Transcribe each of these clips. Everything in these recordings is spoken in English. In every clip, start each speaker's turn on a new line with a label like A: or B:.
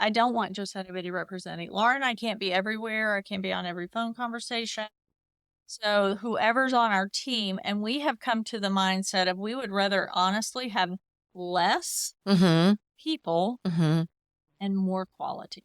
A: I don't want just anybody representing. Laura and I can't be everywhere. I can't be on every phone conversation. So whoever's on our team, and we have come to the mindset of we would rather honestly have less people and more quality.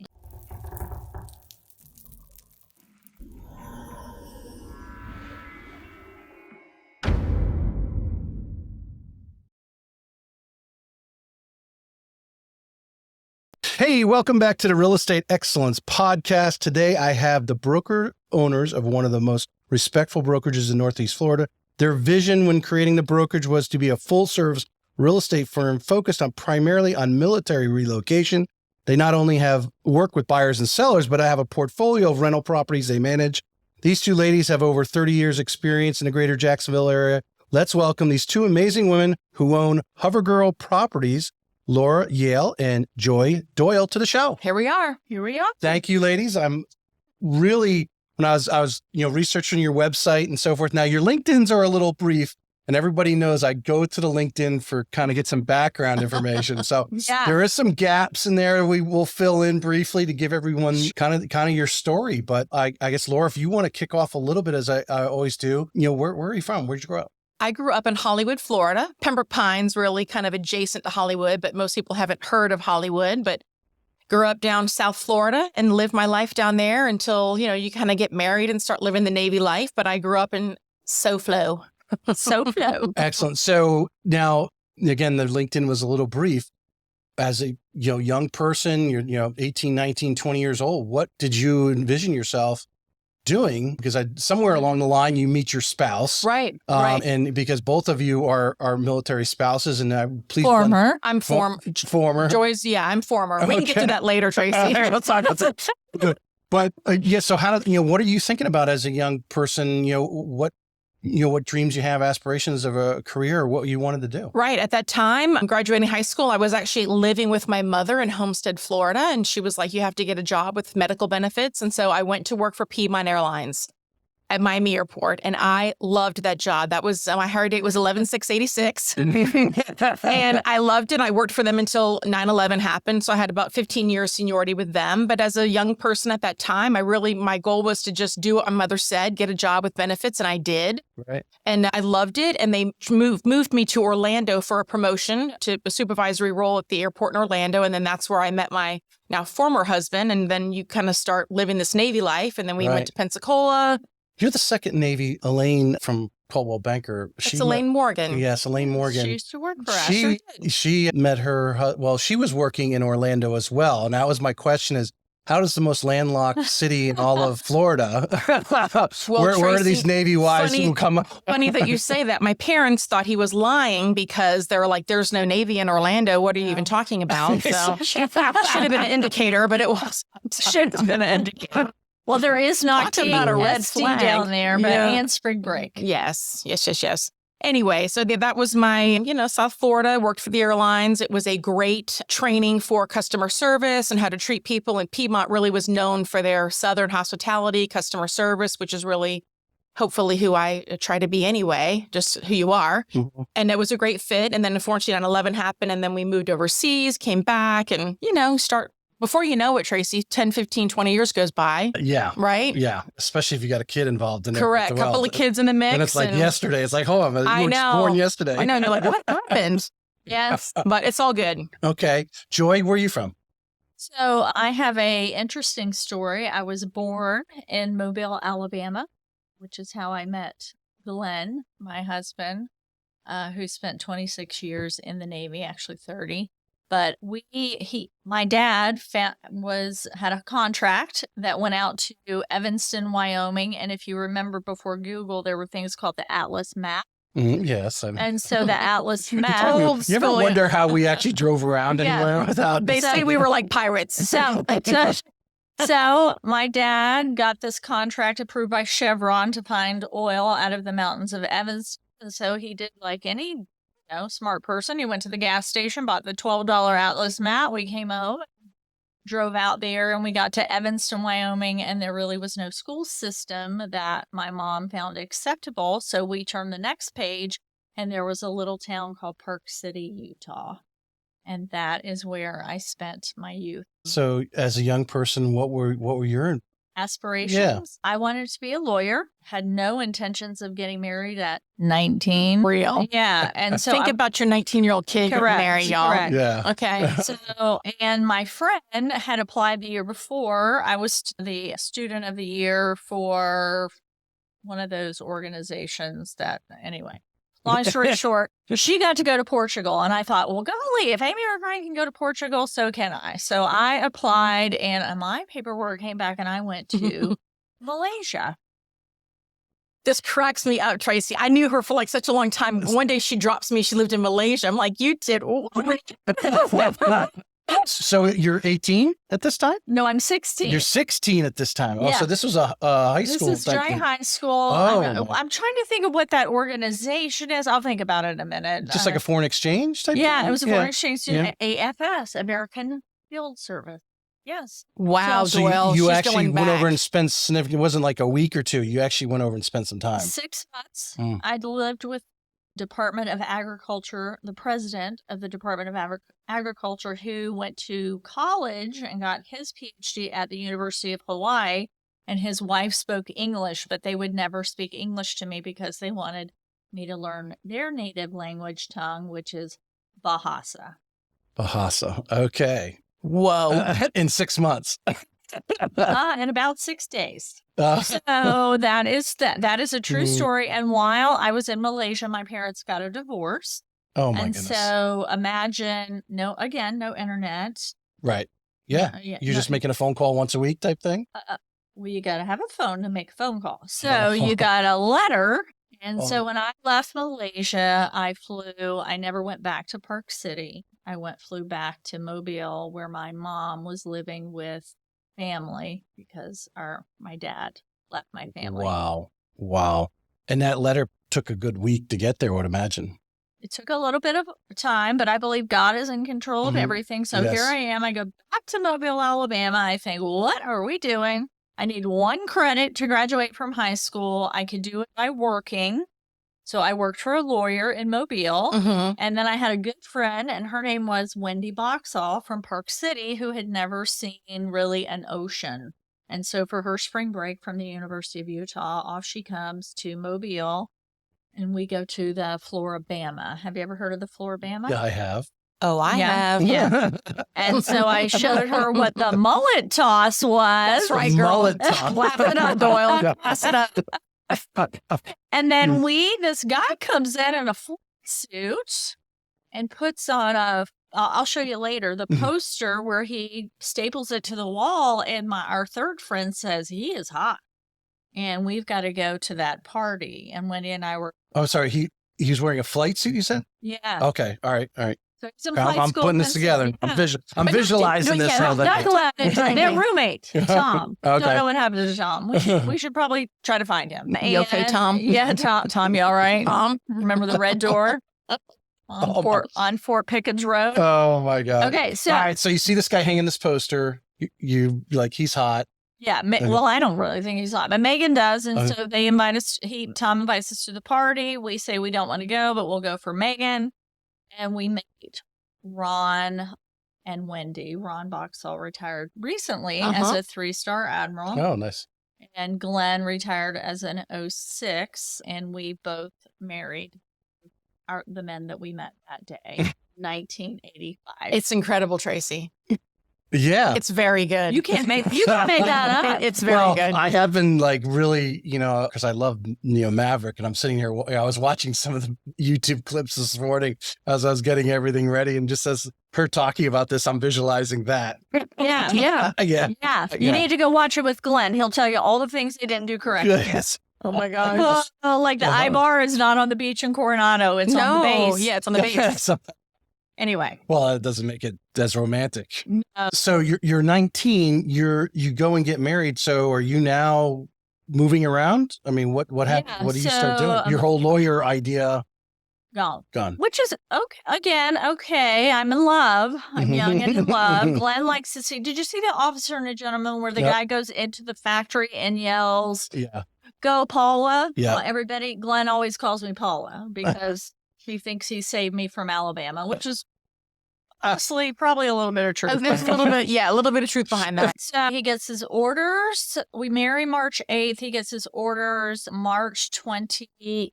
B: Hey, welcome back to the Real Estate Excellence Podcast. Today, I have the broker owners of one of the most respectful brokerages in Northeast Florida. Their vision when creating the brokerage was to be a full-service real estate firm focused primarily on military relocation. They not only have work with buyers and sellers, but I have a portfolio of rental properties they manage. These two ladies have over 30 years experience in the greater Jacksonville area. Let's welcome these two amazing women who own Hovergirl Properties, Lara Yehl and Joy Doyle, to the show.
C: Here we are.
B: Thank you, ladies. I'm really, when I was researching your website and so forth. Now your LinkedIn's are a little brief, and everybody knows I go to the LinkedIn for kind of get some background information. So there is some gaps in there we will fill in briefly to give everyone kind of your story. But I guess, Lara, if you want to kick off a little bit, as I always do, where are you from? Where'd you grow up?
C: I grew up in Hollywood, Florida. Pembroke Pines, really kind of adjacent to Hollywood, but most people haven't heard of Hollywood. But grew up down South Florida and lived my life down there until, you kind of get married and start living the Navy life. But I grew up in SoFlo. SoFlo.
B: Excellent. So now, again, the LinkedIn was a little brief. As a young person, you're 18, 19, 20 years old, what did you envision yourself doing? Because somewhere along the line you meet your spouse,
C: right?
B: And because both of you are military spouses, and please,
C: I'm former. Joy's, I'm former. We can get to that later, Tracy.
B: Let's talk about that. Good, but so how what are you thinking about as a young person? What dreams you have, aspirations of a career, or what you wanted to do?
C: Right. At that time, graduating high school, I was actually living with my mother in Homestead, Florida. And she was like, you have to get a job with medical benefits. And so I went to work for Piedmont Airlines at Miami Airport. And I loved that job. That was, my hire date was 11/6/86. And I loved it. I worked for them until 9/11 happened. So I had about 15 years seniority with them. But as a young person at that time, my goal was to just do what my mother said, get a job with benefits. And I did.
B: Right.
C: And I loved it. And they moved me to Orlando for a promotion to a supervisory role at the airport in Orlando. And then that's where I met my now former husband. And then you kind of start living this Navy life. And then we went to Pensacola.
B: You're the second Navy, Elaine from Coldwell Banker.
C: It's Elaine Morgan.
B: Yes, Elaine Morgan.
A: She used to work for us.
B: She met her, she was working in Orlando as well. And that was my question is, how does the most landlocked city in all of Florida, where are these Navy wives who come up?
C: Funny that you say that. My parents thought he was lying because they were like, there's no Navy in Orlando. What are you even talking about? So should have been an indicator, but it was.
A: Should have been an indicator. Well, there is not
C: about a red flag
A: down there, but and spring break.
C: Yes. Anyway, so that was my, South Florida, worked for the airlines. It was a great training for customer service and how to treat people. And Piedmont really was known for their Southern hospitality, customer service, which is really hopefully who I try to be anyway, just who you are. Mm-hmm. And it was a great fit. And then unfortunately 9/11 happened, and then we moved overseas, came back, and, before you know it, Tracy, 10, 15, 20 years goes by.
B: Yeah.
C: Right?
B: Yeah. Especially if you got a kid involved in it.
C: Correct. A couple of kids in the mix.
B: And it's like yesterday. It's like, I was born yesterday.
C: I know. And you're like, what happened?
A: Yes.
C: But it's all good.
B: Okay. Joy, where are you from?
A: So I have a interesting story. I was born in Mobile, Alabama, which is how I met Glenn, my husband, who spent 26 years in the Navy, actually 30. But my dad had a contract that went out to Evanston, Wyoming. And if you remember before Google, there were things called the Atlas map.
B: Yes.
A: And so the Atlas map.
B: You ever wonder how we actually drove around anywhere without?
C: They say we were like pirates.
A: So my dad got this contract approved by Chevron to find oil out of the mountains of Evanston. And so he did like any smart person. He went to the gas station, bought the $12 Atlas map. We came home, drove out there, and we got to Evanston, Wyoming, and there really was no school system that my mom found acceptable. So we turned the next page, and there was a little town called Park City, Utah. And that is where I spent my youth.
B: So as a young person, what were your
A: Aspirations. I wanted to be a lawyer, had no intentions of getting married at 19.
C: Real.
A: Yeah. And so
C: Think about your 19-year-old kid getting
A: Correct,
C: married, y'all.
A: correct.
B: Yeah.
C: Okay.
A: So, and my friend had applied the year before. I was the student of the year for one of those organizations that, anyway, long story short, she got to go to Portugal. And I thought, well, golly, if Amy or Brian can go to Portugal, so can I. So I applied and my paperwork came back and I went to Malaysia.
C: This cracks me up, Tracy. I knew her for like such a long time. One day she drops me. She lived in Malaysia. I'm like, you did.
B: So you're 18 at this time?
A: No, I'm 16.
B: You're 16 at this time. Oh,
A: Yeah.
B: so this was a high school.
A: This is
B: type
A: dry
B: thing.
A: high school.
B: Oh.
A: I'm trying to think of what that organization is. I'll think about it in a minute.
B: Just like a foreign exchange type
A: Yeah,
B: thing?
A: it was a foreign exchange student, AFS, American Field Service. Yes.
C: Wow,
B: So
C: Doyle.
B: you
C: she's
B: actually
C: going
B: went
C: back.
B: over and spent significant, it wasn't like a week or two. You actually went over and spent some time.
A: 6 months.
B: Mm.
A: I'd lived with Department of Agriculture, the president of the Department of Agriculture, who went to college and got his PhD at the University of Hawaii. And his wife spoke English, but they would never speak English to me because they wanted me to learn their native language tongue, which is Bahasa.
B: Bahasa. Okay.
C: Whoa.
B: In 6 months.
A: In about 6 days.
B: Uh,
A: So that is a true
B: Mm.
A: story. And while I was in Malaysia, my parents got a divorce.
B: oh my
A: And
B: goodness.
A: so imagine, no internet.
B: Right. Yeah. You're just making a phone call once a week type thing?
A: Well, you got to have a phone to make a phone call. So you got a letter. And
B: Oh.
A: so when I left Malaysia, I never went back to Park City. I flew back to Mobile where my mom was living with family because my dad left my family.
B: Wow. And that letter took a good week to get there, I would imagine.
A: It took a little bit of time, but I believe God is in control of
B: Mhm.
A: everything. So
B: Yes.
A: here I am. I go back to Mobile, Alabama. I think, what are we doing? I need 1 credit to graduate from high school. I could do it by working. So I worked for a lawyer in Mobile.
C: Mm-hmm.
A: And then I had a good friend, and her name was Wendy Boxall from Park City, who had never seen really an ocean. And so for her spring break from the University of Utah, off she comes to Mobile, and we go to the Floribama. Have you ever heard of the Floribama?
B: Yeah, I have.
C: Oh, I
A: Yeah.
C: have.
A: Yeah. And so I showed her what the mullet toss was.
C: That's right, girl.
B: Mullet toss.
C: Laugh it up, Doyle.
B: Yeah.
C: Pass it up.
A: And then this guy comes in a full suit and puts on I'll show you later, the poster where he staples it to the wall. And our third friend says, he is hot. And we've got to go to that party. And Wendy and I were,
B: Oh, sorry. He was wearing a flight suit, you said?
A: yeah.
B: Okay. All right.
A: So he's in
B: I'm
A: flight school
B: putting
A: in
B: this together.
A: Pennsylvania.
B: I'm visualizing this. now that-
A: Not Glenn, their roommate, Tom.
B: Okay.
A: Don't know what happened to Tom. We should probably try to find him.
C: You okay, Tom?
A: Yeah, Tom, you all right?
C: Tom?
A: Remember the red door on Fort Pickens Road?
B: Oh my God.
A: Okay, so
B: All right. So you see this guy hanging this poster. You like, he's hot.
A: yeah, well, I don't really think he's hot, but Megan does, and so they invite us. Tom invites us to the party. We say we don't want to go, but we'll go for Megan, and we meet Ron and Wendy. Ron Boxall retired recently as a 3-star admiral.
B: Oh, nice.
A: And Glenn retired as an 06, and we both married the men that we met that day, 1985.
C: It's incredible, Tracy.
B: Yeah.
C: It's very good.
A: You can't make that up.
C: It's very good.
B: I have been like really, because I love Maverick, and I'm sitting here. I was watching some of the YouTube clips this morning as I was getting everything ready, and just as her talking about this, I'm visualizing that.
A: Yeah.
B: Yeah.
A: You need to go watch it with Glenn. He'll tell you all the things they didn't do correctly.
B: Yes.
C: Oh my gosh.
A: Like the I-bar is not on the beach in Coronado. It's on the base.
C: Yeah, it's on the base.
A: Anyway.
B: Well, it doesn't make it as romantic.
A: No.
B: So you're 19. You go and get married. So are you now moving around? I mean, what happened?
A: Yeah,
B: What do you start
A: so,
B: doing? Your whole lawyer idea
A: Gone.
B: gone.
A: Which is okay. I'm in love. I'm young and in love. Glenn likes to see. Did you see the Officer and a Gentleman where the
B: Yep.
A: guy goes into the factory and yells,
B: Yeah.
A: "Go, Paula"?
B: Yeah.
A: Well, everybody. Glenn always calls me Paula because he thinks he saved me from Alabama, which is Honestly, probably a little bit of truth.
C: There's a little bit, a little bit of truth behind that.
A: So he gets his orders. We marry March 8th. He gets his orders March 20th.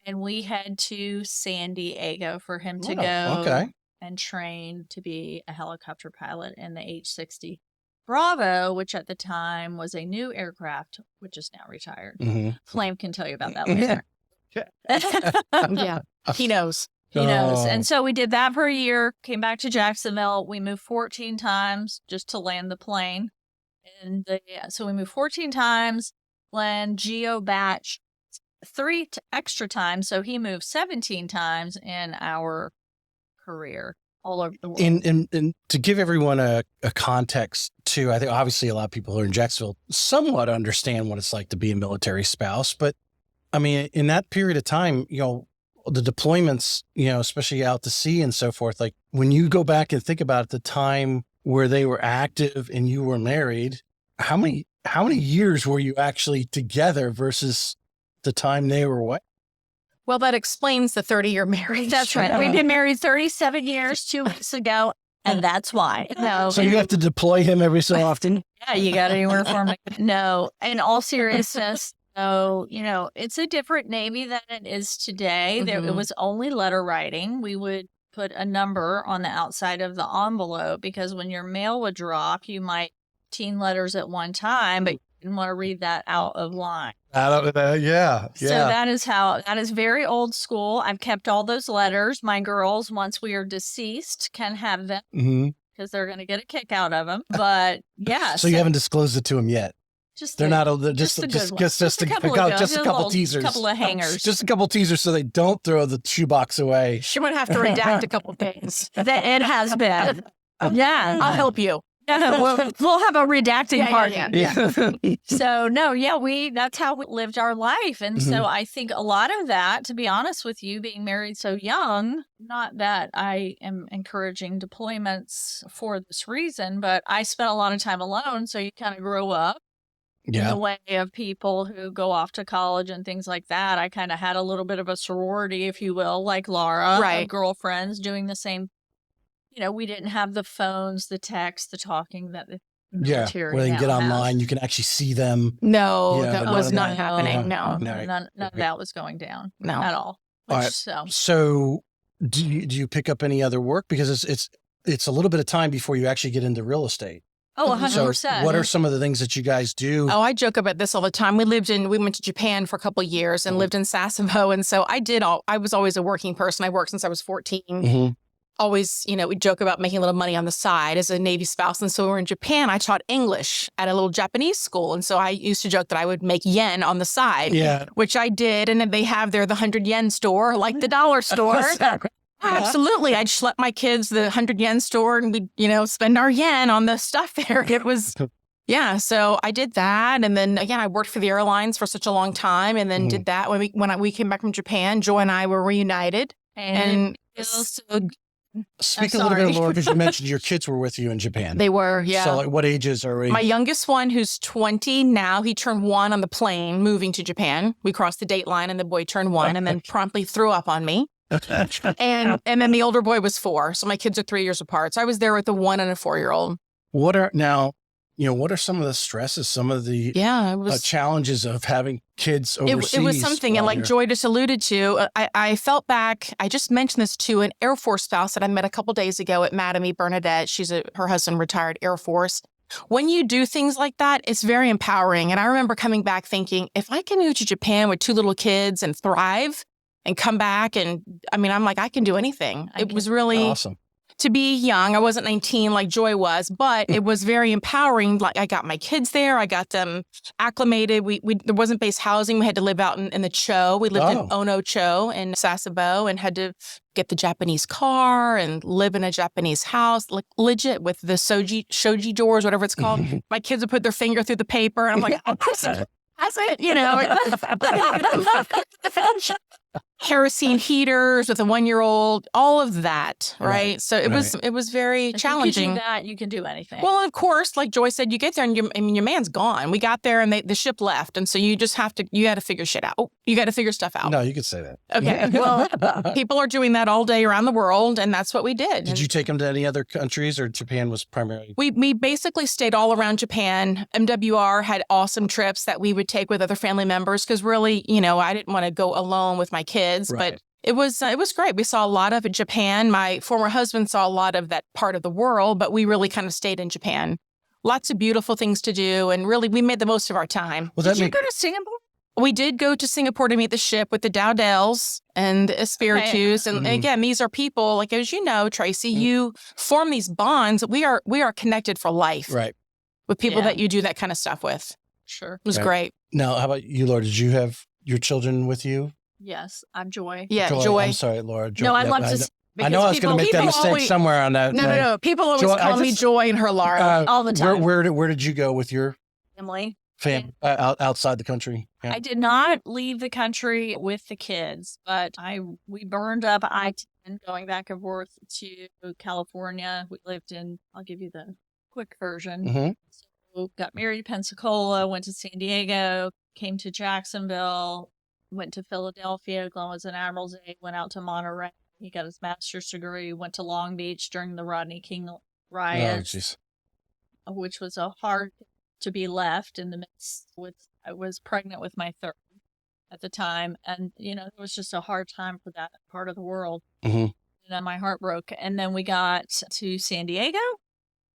A: And we head to San Diego for him to go and train to be a helicopter pilot in the H-60 Bravo, which at the time was a new aircraft, which is now retired. Flame can tell you about that later.
C: Yeah, he knows.
A: He knows. And so we did that for a year, came back to Jacksonville. We moved 14 times just to land the plane. And so we moved 14 times, land geo-batch 3 extra times. So he moved 17 times in our career all over the world.
B: And to give everyone a context too, I think obviously a lot of people who are in Jacksonville somewhat understand what it's like to be a military spouse. But I mean, in that period of time, the deployments, especially out to sea and so forth, like when you go back and think about the time where they were active and you were married, how many years were you actually together versus the time they were what?
C: Well, that explains the 30-year marriage.
A: That's right. We've been married 37 years 2 weeks ago, and that's why. No.
B: So you have to deploy him every so often?
A: Yeah, you got a uniform. No, in all seriousness, so, it's a different Navy than it is today. It was only letter writing. We would put a number on the outside of the envelope because when your mail would drop, you might 15 letters at one time, but you didn't want to read that out of line.
B: Yeah.
A: So that is very old school. I've kept all those letters. My girls, once we are deceased, can have them because they're going to get a kick out of them. But yeah.
B: So you haven't disclosed it to them yet? Just a couple teasers,
A: couple of hangers,
B: just a couple teasers, so they don't throw the shoebox away.
C: She might have to redact a couple things.
A: It has been. Yeah,
C: I'll help you.
A: We'll have a redacting party.
C: Yeah.
A: So that's how we lived our life, and so I think a lot of that, to be honest with you, being married so young. Not that I am encouraging deployments for this reason, but I spent a lot of time alone, so you kind of grow up. In the way of people who go off to college and things like that. I kind of had a little bit of a sorority, if you will, like Lara, of girlfriends doing the same. We didn't have the phones, the text, the talking that the military
B: where they can get
A: has.
B: online. You can actually see them.
C: No, that was not happening. No.
A: None of that was going down. No. At all.
B: All right. So do you pick up any other work? Because it's a little bit of time before you actually get into real estate.
A: Oh, 100%.
B: So what are some of the things that you guys do?
C: Oh, I joke about this all the time. We went to Japan for a couple of years and lived in Sasebo. And so I was always a working person. I worked since I was 14. Always, we joke about making a little money on the side as a Navy spouse. And so we were in Japan. I taught English at a little Japanese school. And so I used to joke that I would make yen on the side, which I did. And then they have the 100 yen store, like the dollar store. Absolutely. I'd schlep my kids to the 100 yen store and we'd, spend our yen on the stuff there. It was, so I did that. And then again, I worked for the airlines for such a long time and then did that. When we came back from Japan, Joy and I were reunited. And
B: speak a little bit more because you mentioned your kids were with you in Japan.
C: They were, yeah.
B: So what ages are we?
C: My youngest one, who's 20 now, he turned 1 on the plane moving to Japan. We crossed the date line and the boy turned 1 and then promptly threw up on me. and then the older boy was 4. So my kids are 3 years apart. So I was there with a 1 and a 4-year-old.
B: What are some of the stresses, some of the challenges of having kids overseas?
C: It was something, and like Joy just alluded to, I felt back, I just mentioned this to an Air Force spouse that I met a couple days ago at Madame Bernadette. Her husband retired Air Force. When you do things like that, it's very empowering. And I remember coming back thinking, if I can move to Japan with 2 little kids and thrive, and come back. And I'm like, I can do anything. It was really
B: awesome
C: to be young. I wasn't 19 like Joy was, but it was very empowering. Like I got my kids there. I got them acclimated. There wasn't base housing. We had to live out in the Cho. We lived in Ono Cho in Sasebo and had to get the Japanese car and live in a Japanese house, like legit with the shoji doors, whatever it's called. My kids would put their finger through the paper and I'm like, that's it, kerosene heaters with a 1-year-old, all of that, right?
B: Right,
C: So it was very
A: If
C: challenging.
A: you can do that, you can do anything.
C: Well, of course, like Joy said, you get there and your man's gone. We got there and the ship left. And so you just got to figure shit out. You got to figure stuff out.
B: No, you could say that.
C: Okay. Well, people are doing that all day around the world. And that's what we did.
B: Did you take them to any other countries, or Japan was primarily?
C: We basically stayed all around Japan. MWR had awesome trips that we would take with other family members because really, I didn't want to go alone with my kids,
B: Right.
C: but it was great. We saw a lot of Japan. My former husband saw a lot of that part of the world, but we really kind of stayed in Japan. Lots of beautiful things to do, and really we made the most of our time.
B: Well,
A: Did you go to Singapore?
C: We did go to Singapore to meet the ship with the Dowdells and the Espiritus. And again, these are people, like, as you know, Tracy, you form these bonds. We are connected for life.
B: Right.
C: With people that you do that kind of stuff with.
A: Sure.
C: It was great.
B: Now, how about you, Laura? Did you have your children with you?
A: Yes, I'm Joy.
C: Yeah, Joy.
B: I'm sorry, Laura. Joy.
A: No, I'd
B: Yeah,
A: love to.
B: I know I was going to make that mistake somewhere on that.
C: No. People always call me Joy and her Lara.
A: All the time.
B: Where did you go with your
A: Emily.
B: outside the country? Yeah.
A: I did not leave the country with the kids, but we burned up I-10 going back and forth to California. We lived in, I'll give you the quick version.
B: Mm-hmm.
A: So got married in Pensacola, went to San Diego, came to Jacksonville, went to Philadelphia. Glenn was in Admiral's Day, went out to Monterey. He got his master's degree, went to Long Beach during the Rodney King riots, which was a hard to be left in the midst I was pregnant with my third at the time. And, it was just a hard time for that part of the world.
B: Mm-hmm.
A: And then my heart broke. And then we got to San Diego.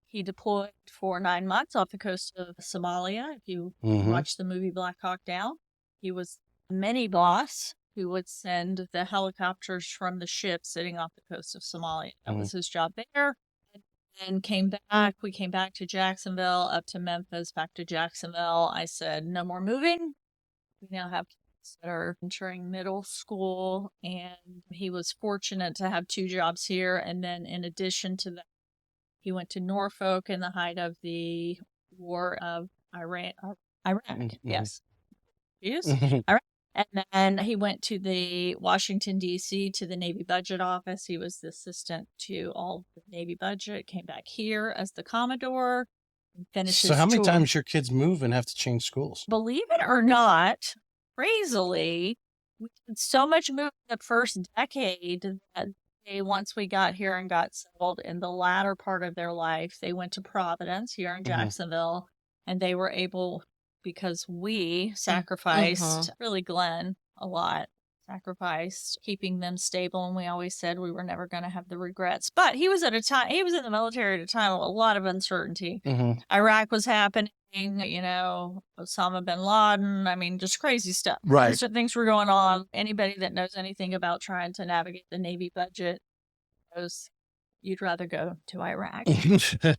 A: He deployed for 9 months off the coast of Somalia. If you watch the movie Black Hawk Down, he was a mini boss who would send the helicopters from the ship sitting off the coast of Somalia. That was his job there. And came back. We came back to Jacksonville, up to Memphis, back to Jacksonville. I said, no more moving. We now have kids that are entering middle school. And he was fortunate to have 2 jobs here. And then in addition to that, he went to Norfolk in the height of the war of Iraq. Yes. Yes. Iraq. And then he went to the Washington, D.C., to the Navy Budget Office. He was the assistant to all the Navy budget, came back here as the Commodore, and finished his
B: So how many
A: tour.
B: times your kids move and have to change schools?
A: Believe it or not, crazily, we did so much moving the first decade that once we got here and got settled in the latter part of their life, they went to Providence here in Jacksonville, and they were able, because we sacrificed, really Glenn, a lot, sacrificed keeping them stable. And we always said we were never going to have the regrets. But he was in the military at a time of a lot of uncertainty. Iraq was happening, Osama bin Laden. I mean, just crazy stuff.
B: Right.
A: So things were going on. Anybody that knows anything about trying to navigate the Navy budget knows you'd rather go to Iraq than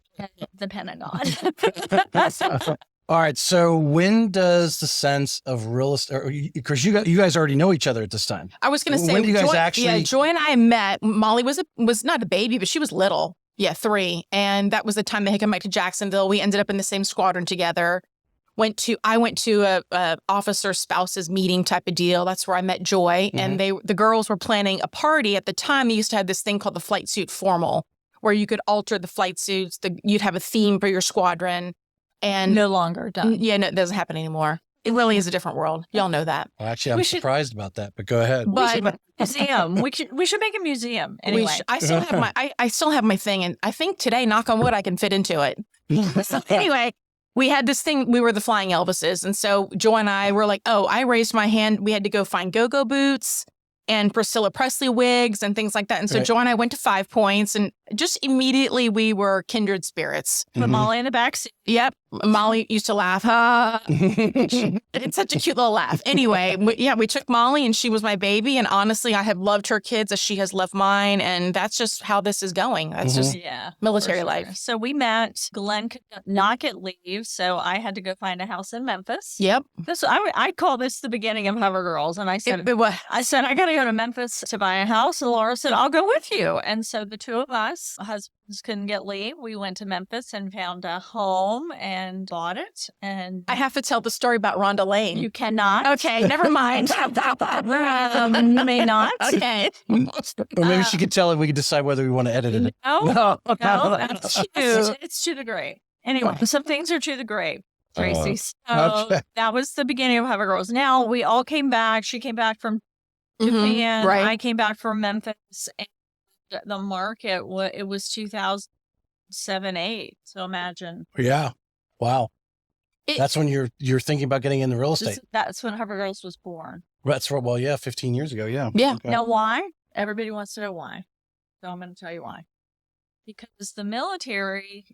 A: the Pentagon.
B: All right. So when does the sense of real estate, because you guys already know each other at this time.
C: I was going to say,
B: when do you guys
C: Joy and I met. Molly was not a baby, but she was little. Yeah, 3. And that was the time they had come back to Jacksonville. We ended up in the same squadron together. I went to a officer spouses meeting type of deal. That's where I met Joy. And the girls were planning a party. At the time, they used to have this thing called the flight suit formal, where you could alter the flight suits. You'd have a theme for your squadron. And
A: no longer done.
C: Yeah, no, it doesn't happen anymore. It really is a different world. Y'all know that.
B: Well, actually, I'm surprised about that, but go ahead.
C: But
A: museum. We should make a museum. Anyway,
C: I still have my thing, and I think today, knock on wood, I can fit into it. So anyway, we had this thing. We were the Flying Elvises, and so Joy and I were like, "Oh, I raised my hand. We had to go find go-go boots and Priscilla Presley wigs and things like that." And so Joy and I went to 5 Points, and just immediately we were kindred spirits.
A: Put Molly in the backseat.
C: Yep. Molly used to laugh. It's such a cute little laugh. Anyway, we took Molly, and she was my baby. And honestly, I have loved her kids as she has loved mine. And that's just how this is going. That's just military life.
A: So we met. Glenn could not get leave, so I had to go find a house in Memphis.
C: Yep.
A: I call this the beginning of Hover Girls. And I said, I got to go to Memphis to buy a house. And Laura said, I'll go with you. And so the 2 of us Memphis. Husbands couldn't get leave. We went to Memphis and found a home and bought it. And
C: I have to tell the story about Rhonda Lane.
A: you cannot.
C: Okay, never mind.
A: You may not.
C: Okay.
B: Or maybe she could tell it. We could decide whether we want to edit it.
A: No, that's it's to the grave. Anyway, some things are to the grave, Tracy. So
B: okay.
A: that was the beginning of Hover Girls. Now we all came back. She came back from Japan.
C: right.
A: I came back from Memphis. And the market, it was 2007, 8. So imagine.
B: Yeah. Wow. That's when you're thinking about getting into real estate.
A: That's when Hover Girls was born.
B: That's right. Well, yeah, 15 years ago. Yeah.
C: Yeah.
B: Okay.
A: Now, why? Everybody wants to know why. So I'm going to tell you why. Because the military,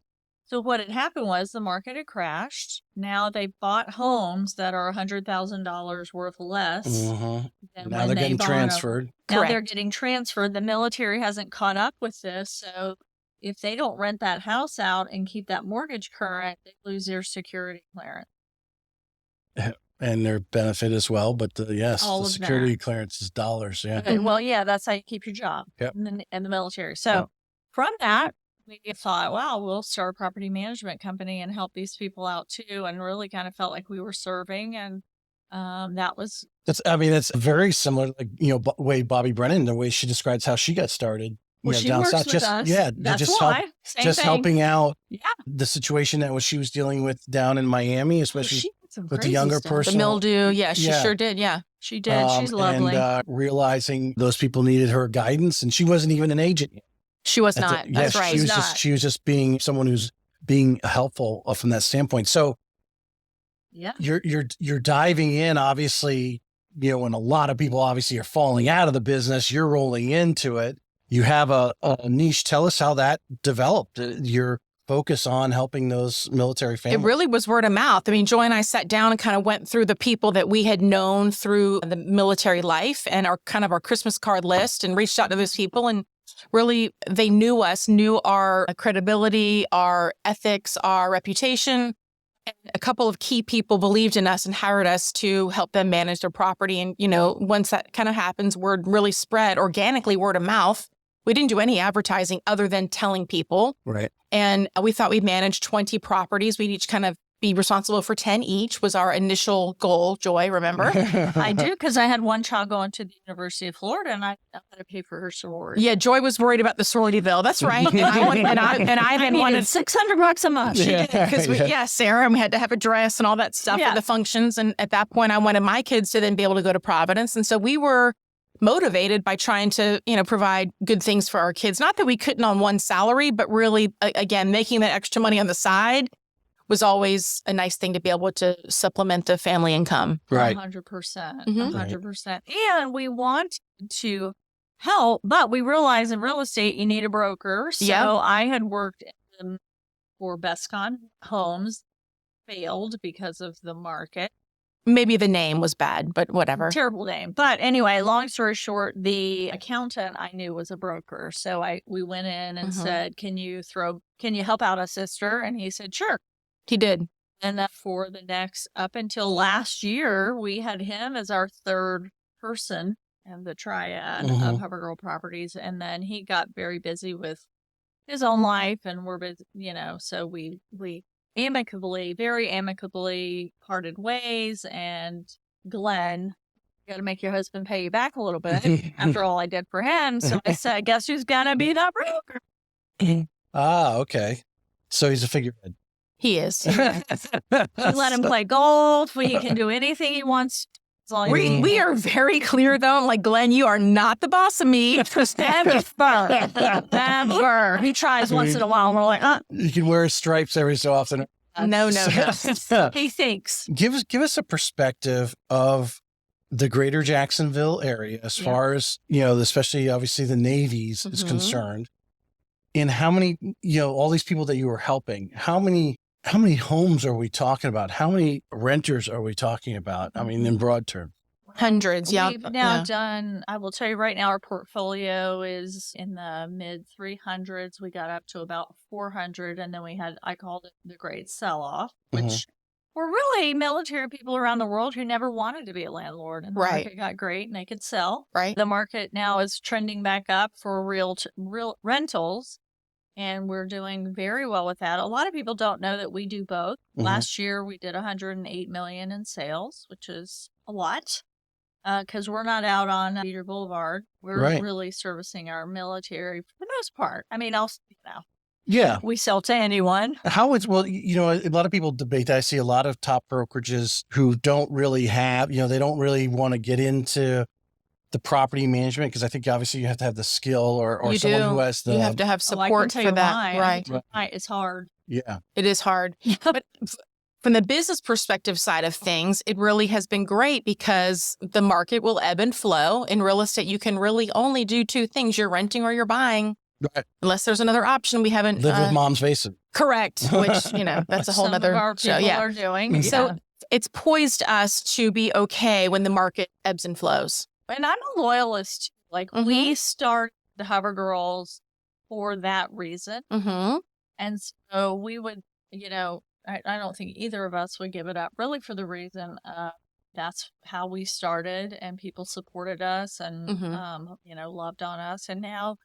A: so what had happened was the market had crashed. Now they bought homes that are $100,000 worth less.
B: Mhm.
A: Than
B: Now
A: when
B: they're
A: they
B: getting
A: bought them.
B: transferred.
A: Now they're
C: Correct.
A: getting transferred. The military hasn't caught up with this. So if they don't rent that house out and keep that mortgage current, they lose their security clearance.
B: And their benefit as well. But yes,
A: All
B: the
A: of
B: security clearance is dollars. Yeah.
A: Okay, well, yeah, that's how you keep your job
B: Yep.
A: in the military. So from that, we thought, wow, we'll start a property management company and help these people out too. And really kind of felt like we were serving. And that was.
B: It's very similar, like, way Bobby Brennan, the way she describes how she got started.
A: Well, she
B: down
A: works
B: south.
A: with
B: Just,
A: us.
B: yeah,
A: That's
B: just
A: why. Same
B: just
A: thing.
B: helping out
A: Yeah.
B: the situation that she was dealing with down in Miami, especially
A: She did some
B: with the
A: crazy
B: younger
A: stuff.
B: person.
C: The mildew. Yeah, she
B: Yeah.
C: sure did. Yeah.
A: She did. She's lovely.
B: And realizing those people needed her guidance, and she wasn't even an agent yet.
C: She was not. That's right.
B: She was just being someone who's being helpful from that standpoint. So
A: yeah.
B: you're diving in, obviously, when a lot of people obviously are falling out of the business, you're rolling into it. You have a niche. Tell us how that developed. Your focus on helping those military families.
C: It really was word of mouth. I mean, Joy and I sat down and kind of went through the people that we had known through the military life and our Christmas card list and reached out to those people. And really, they knew us, knew our credibility, our ethics, our reputation. And a couple of key people believed in us and hired us to help them manage their property. And, once that kind of happens, word really spread organically, word of mouth. We didn't do any advertising other than telling people.
B: Right.
C: And we thought we'd manage 20 properties. We'd each kind of be responsible for 10 each was our initial goal. Joy, remember?
A: I do, because I had one child going to the University of Florida, and I had to pay for her sorority.
C: Yeah, Joy was worried about the sorority bill. That's right. I then wanted
A: $600 a month.
C: She did, because Sarah, and we had to have a dress and all that stuff at the functions. And at that point, I wanted my kids to then be able to go to Providence. And so we were motivated by trying to, provide good things for our kids. Not that we couldn't on one salary, but really, again, making that extra money on the side was always a nice thing to be able to supplement the family income.
B: Right.
A: 100%.
C: Mhm.
A: 100%. And we want to help, but we realize in real estate, you need a broker. So
C: Yep.
A: I had worked for Bestcon Homes, failed because of the market.
C: Maybe the name was bad, but whatever.
A: Terrible name. But anyway, long story short, the accountant I knew was a broker. So we went in and said, can you help out a sister? And he said, sure.
C: He did.
A: And for the next, up until last year, we had him as our third person in the triad of Hover Girl Properties. And then he got very busy with his own life, and we're busy, so we very amicably parted ways. And Glenn, you got to make your husband pay you back a little bit after all I did for him. So I said, guess who's going to be the broker?
B: Okay. So he's a figurehead.
C: He is.
A: We let him play golf. He can do anything he wants. As long as
C: We are very clear, though. I'm like, Glenn, you are not the boss of me.
A: Ever. He tries once in a while, and we're like,
B: You can wear stripes every so often.
C: No.
A: He thinks.
B: Give us a perspective of the greater Jacksonville area as far as, especially obviously the Navy's is concerned. And how many, all these people that you were helping, how many homes are we talking about? How many renters are we talking about? I mean, in broad terms.
C: Hundreds, yeah.
A: We've now done, I will tell you right now, our portfolio is in the mid 300s. We got up to about 400. And then I called it the great sell-off, which were really military people around the world who never wanted to be a landlord. And the market got great and they could sell.
C: Right.
A: The market now is trending back up for real rentals. and we're doing very well with that. A lot of people don't know that we do both.
B: Mhm.
A: Last year we did 108 million in sales, which is a lot. Because we're not out on Peter Boulevard. We're
B: Right.
A: really servicing our military for the most part. I mean,
B: Yeah.
A: we sell to anyone.
B: How is, well, a lot of people debate that. I see a lot of top brokerages who don't really have, they don't really want to get into the property management because I think obviously you have to have the skill or
C: You
B: someone who
C: do.
B: has the,
C: You have to have
A: Oh, I can
C: support
A: tell
C: for
A: you
C: that.
A: why.
C: Right.
A: It's hard.
B: yeah.
C: It is hard. But from the business perspective side of things, it really has been great because the market will ebb and flow. In real estate, you can really only do two things. You're renting or you're buying.
B: Right.
C: Unless there's another option we haven't.
B: Live with mom's basement.
C: Correct. Which, that's a whole
A: Some
C: nother
A: of our
C: show.
A: people
C: Yeah.
A: are doing.
B: Mhm.
C: So it's poised us to be okay when the market ebbs and flows.
A: And I'm a loyalist. Like we started the Hover Girls for that reason.
C: Mm-hmm.
A: And so we would, I don't think either of us would give it up really for the reason that's how we started and people supported us and, loved on us. And now,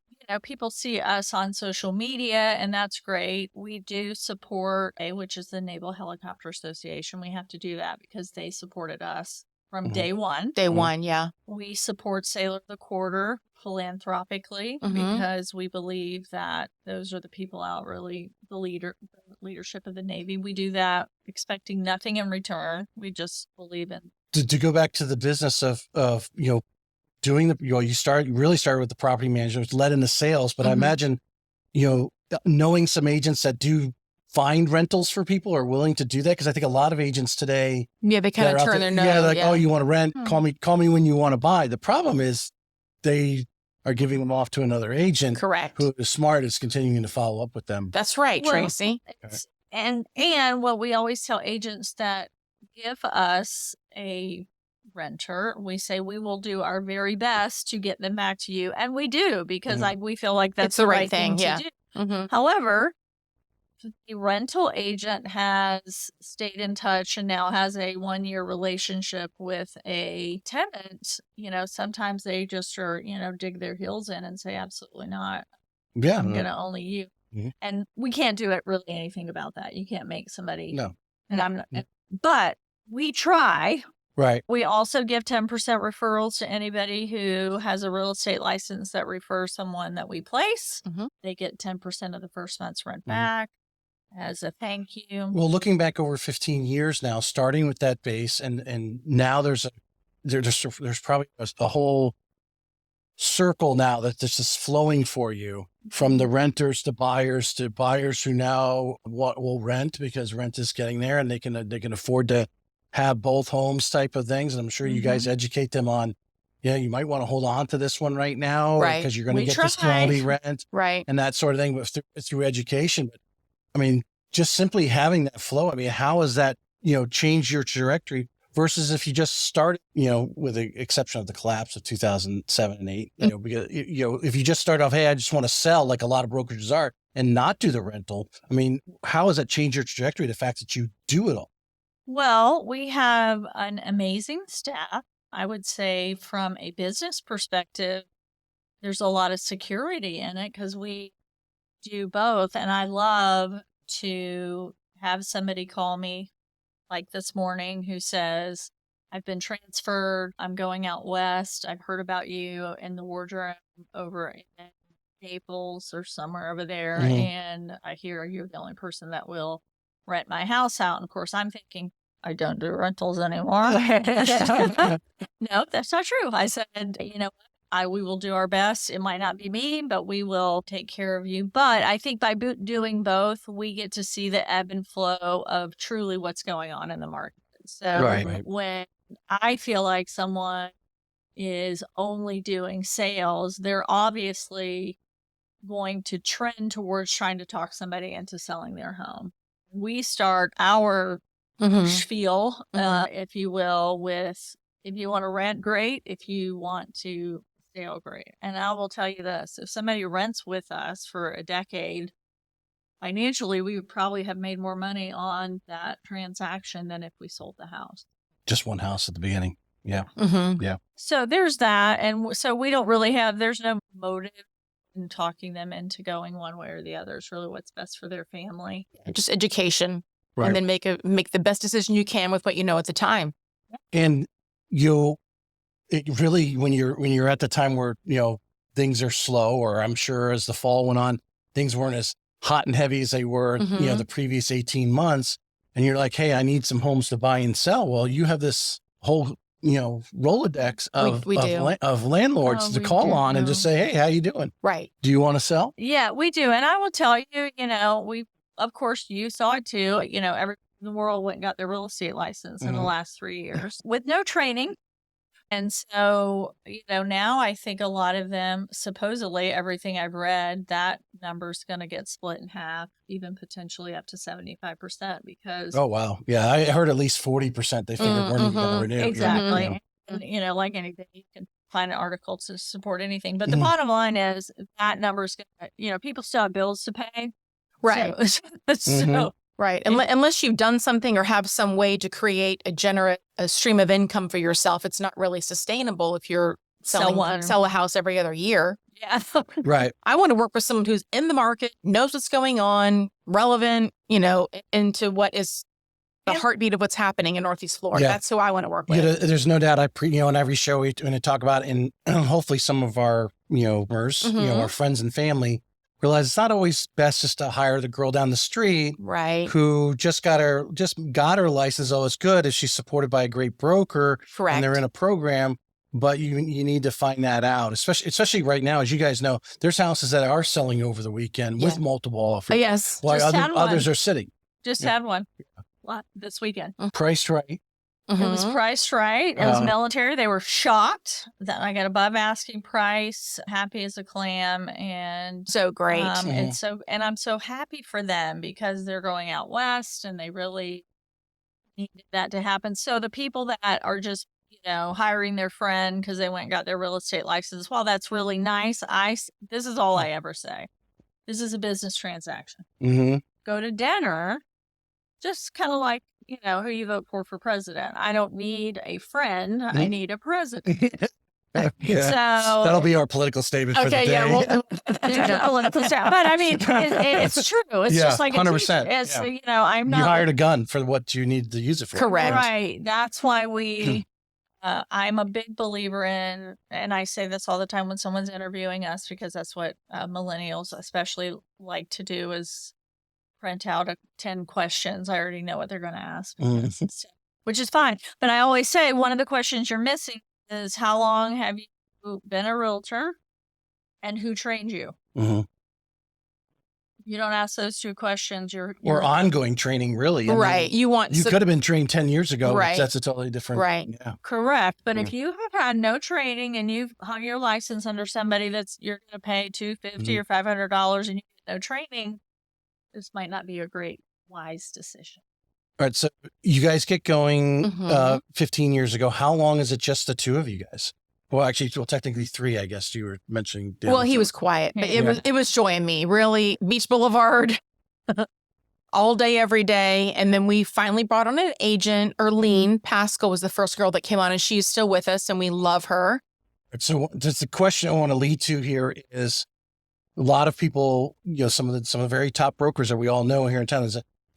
A: people see us on social media and that's great. We do support which is the Naval Helicopter Association. We have to do that because they supported us from day one.
C: Day one, yeah.
A: We support Sailor of the Quarter philanthropically because we believe that those are the people out really the leadership of the Navy. We do that expecting nothing in return. We just believe in.
B: To go back to the business of doing the, you really started with the property management, led into sales, but I imagine, knowing some agents that do find rentals for people are willing to do that. Cause I think a lot of agents today.
C: Yeah. They kind of turn their nose.
B: Yeah. Like, oh, you want to rent? Call me when you want to buy. The problem is they are giving them off to another agent.
C: Correct.
B: Who is smart, is continuing to follow up with them.
C: That's right, Tracy.
A: And what we always tell agents that give us a renter, we say we will do our very best to get them back to you. And we do because we feel like that's
C: the right thing
A: to do. However, the rental agent has stayed in touch and now has a 1-year relationship with a tenant. Sometimes they just are, dig their heels in and say, absolutely not.
B: Yeah.
A: I'm going to only you. And we can't do it really anything about that. You can't make somebody.
B: No.
A: And I'm not, but we try.
B: Right.
A: We also give 10% referrals to anybody who has a real estate license that refers someone that we place. They get 10% of the first month's rent back as a thank you.
B: Well, looking back over 15 years now, starting with that base, and now there's probably a whole circle now that this is flowing for you, from the renters to buyers who now will rent because rent is getting there and they can afford to have both homes type of things. And I'm sure you guys educate them on, you might want to hold on to this one right now,
C: right?
B: Because you're going to get this quality rent,
C: right?
B: And that sort of thing, but through education. But I mean, just simply having that flow. I mean, how has that, changed your trajectory versus if you just started, with the exception of the collapse of 2007 and 8, because, if you just start off, hey, I just want to sell like a lot of brokerages are and not do the rental. I mean, how has that changed your trajectory? The fact that you do it all?
A: Well, we have an amazing staff. I would say from a business perspective, there's a lot of security in it because we do both. And I love to have somebody call me like this morning who says, I've been transferred. I'm going out west. I've heard about you in the wardrobe over in Naples or somewhere over there. And I hear you're the only person that will rent my house out. And of course, I'm thinking, I don't do rentals anymore. No, that's not true. I said, we will do our best. It might not be me, but we will take care of you. But I think by doing both, we get to see the ebb and flow of truly what's going on in the market. So when I feel like someone is only doing sales, they're obviously going to trend towards trying to talk somebody into selling their home. We start our spiel, if you will, with if you want to rent, great. If you want to sell, great. And I will tell you this, if somebody rents with us for a decade, financially, we would probably have made more money on that transaction than if we sold the house.
B: Just one house at the beginning. Yeah.
A: So there's that. And so we don't really there's no motive and talking them into going one way or the other is really what's best for their family.
C: Just education.
B: Right.
C: And then make the best decision you can with what you know at the time.
B: And it really, when you're at the time where, things are slow, or I'm sure as the fall went on, things weren't as hot and heavy as they were, the previous 18 months. And you're like, hey, I need some homes to buy and sell. Well, you have this whole, Rolodex of landlords to call on and just say, hey, how you doing?
C: Right.
B: Do you want to sell?
A: Yeah, we do. And I will tell you, of course, you saw it too. Everyone in the world went and got their real estate license in the last 3 years with no training. And so, now I think a lot of them, supposedly everything I've read, that number's going to get split in half, even potentially up to 75% because.
B: Oh, wow. Yeah. I heard at least 40% they figured weren't even going to renew.
A: Exactly. And, like anything, you can find an article to support anything. But the bottom line is that number's going to, people still have bills to pay.
C: Right.
A: So
C: right. Unless you've done something or have some way to create a stream of income for yourself, it's not really sustainable if you're sell a house every other year.
A: Yeah.
B: Right.
C: I want to work with someone who's in the market, knows what's going on, relevant, into what is the heartbeat of what's happening in Northeast Florida.
B: Yeah.
C: That's who I want to work with.
B: There's no doubt. In every show we talk about, and hopefully some of our, our friends and family realize it's not always best just to hire the girl down the street,
C: right,
B: who just got her license. Oh, it's good if she's supported by a great broker,
C: correct,
B: and they're in a program. But you need to find that out, especially right now, as you guys know, there's houses that are selling over the weekend with multiple offers.
C: Yes,
B: while others are sitting.
A: Just had one this weekend.
B: Priced right.
A: It was priced right. It was military. They were shocked that I got above asking price, happy as a clam, and
C: so great.
A: And I'm so happy for them because they're going out west and they really needed that to happen. So the people that are just, hiring their friend because they went and got their real estate license, while that's really nice, this is all I ever say. This is a business transaction.
B: Mm-hmm.
A: Go to dinner, just kind of like, who you vote for president. I don't need a friend. I need a president.
B: Yeah.
A: So
B: that'll be our political statement for the day.
A: Yeah, but I mean, it's true. It's just like
B: 100%.
A: It's I'm not.
B: You hired a gun for what you need to use it for.
C: Correct.
A: Right. That's why we. I'm a big believer in, and I say this all the time when someone's interviewing us, because that's what millennials especially like to do is print out 10 questions. I already know what they're going to ask, which is fine. But I always say one of the questions you're missing is how long have you been a realtor and who trained you?
B: Mm-hmm.
A: You don't ask those two questions. You're
B: ongoing training, really.
C: Right.
B: You could have been trained 10 years ago. Right. That's a totally different.
C: Right.
B: Yeah.
A: Correct. But if you have had no training and you've hung your license under somebody you're going to pay $250 or $500 and you get no training, this might not be a great, wise decision.
B: All right. So you guys get going 15 years ago. How long is it just the two of you guys? Well, actually, technically 3, I guess you were mentioning.
C: Well, he was quiet, but it was Joy and me, really. Beach Boulevard, all day, every day. And then we finally brought on an agent. Erlene Pascal was the first girl that came on, and she's still with us, and we love her.
B: So just the question I want to lead to here is a lot of people, some of the very top brokers that we all know here in town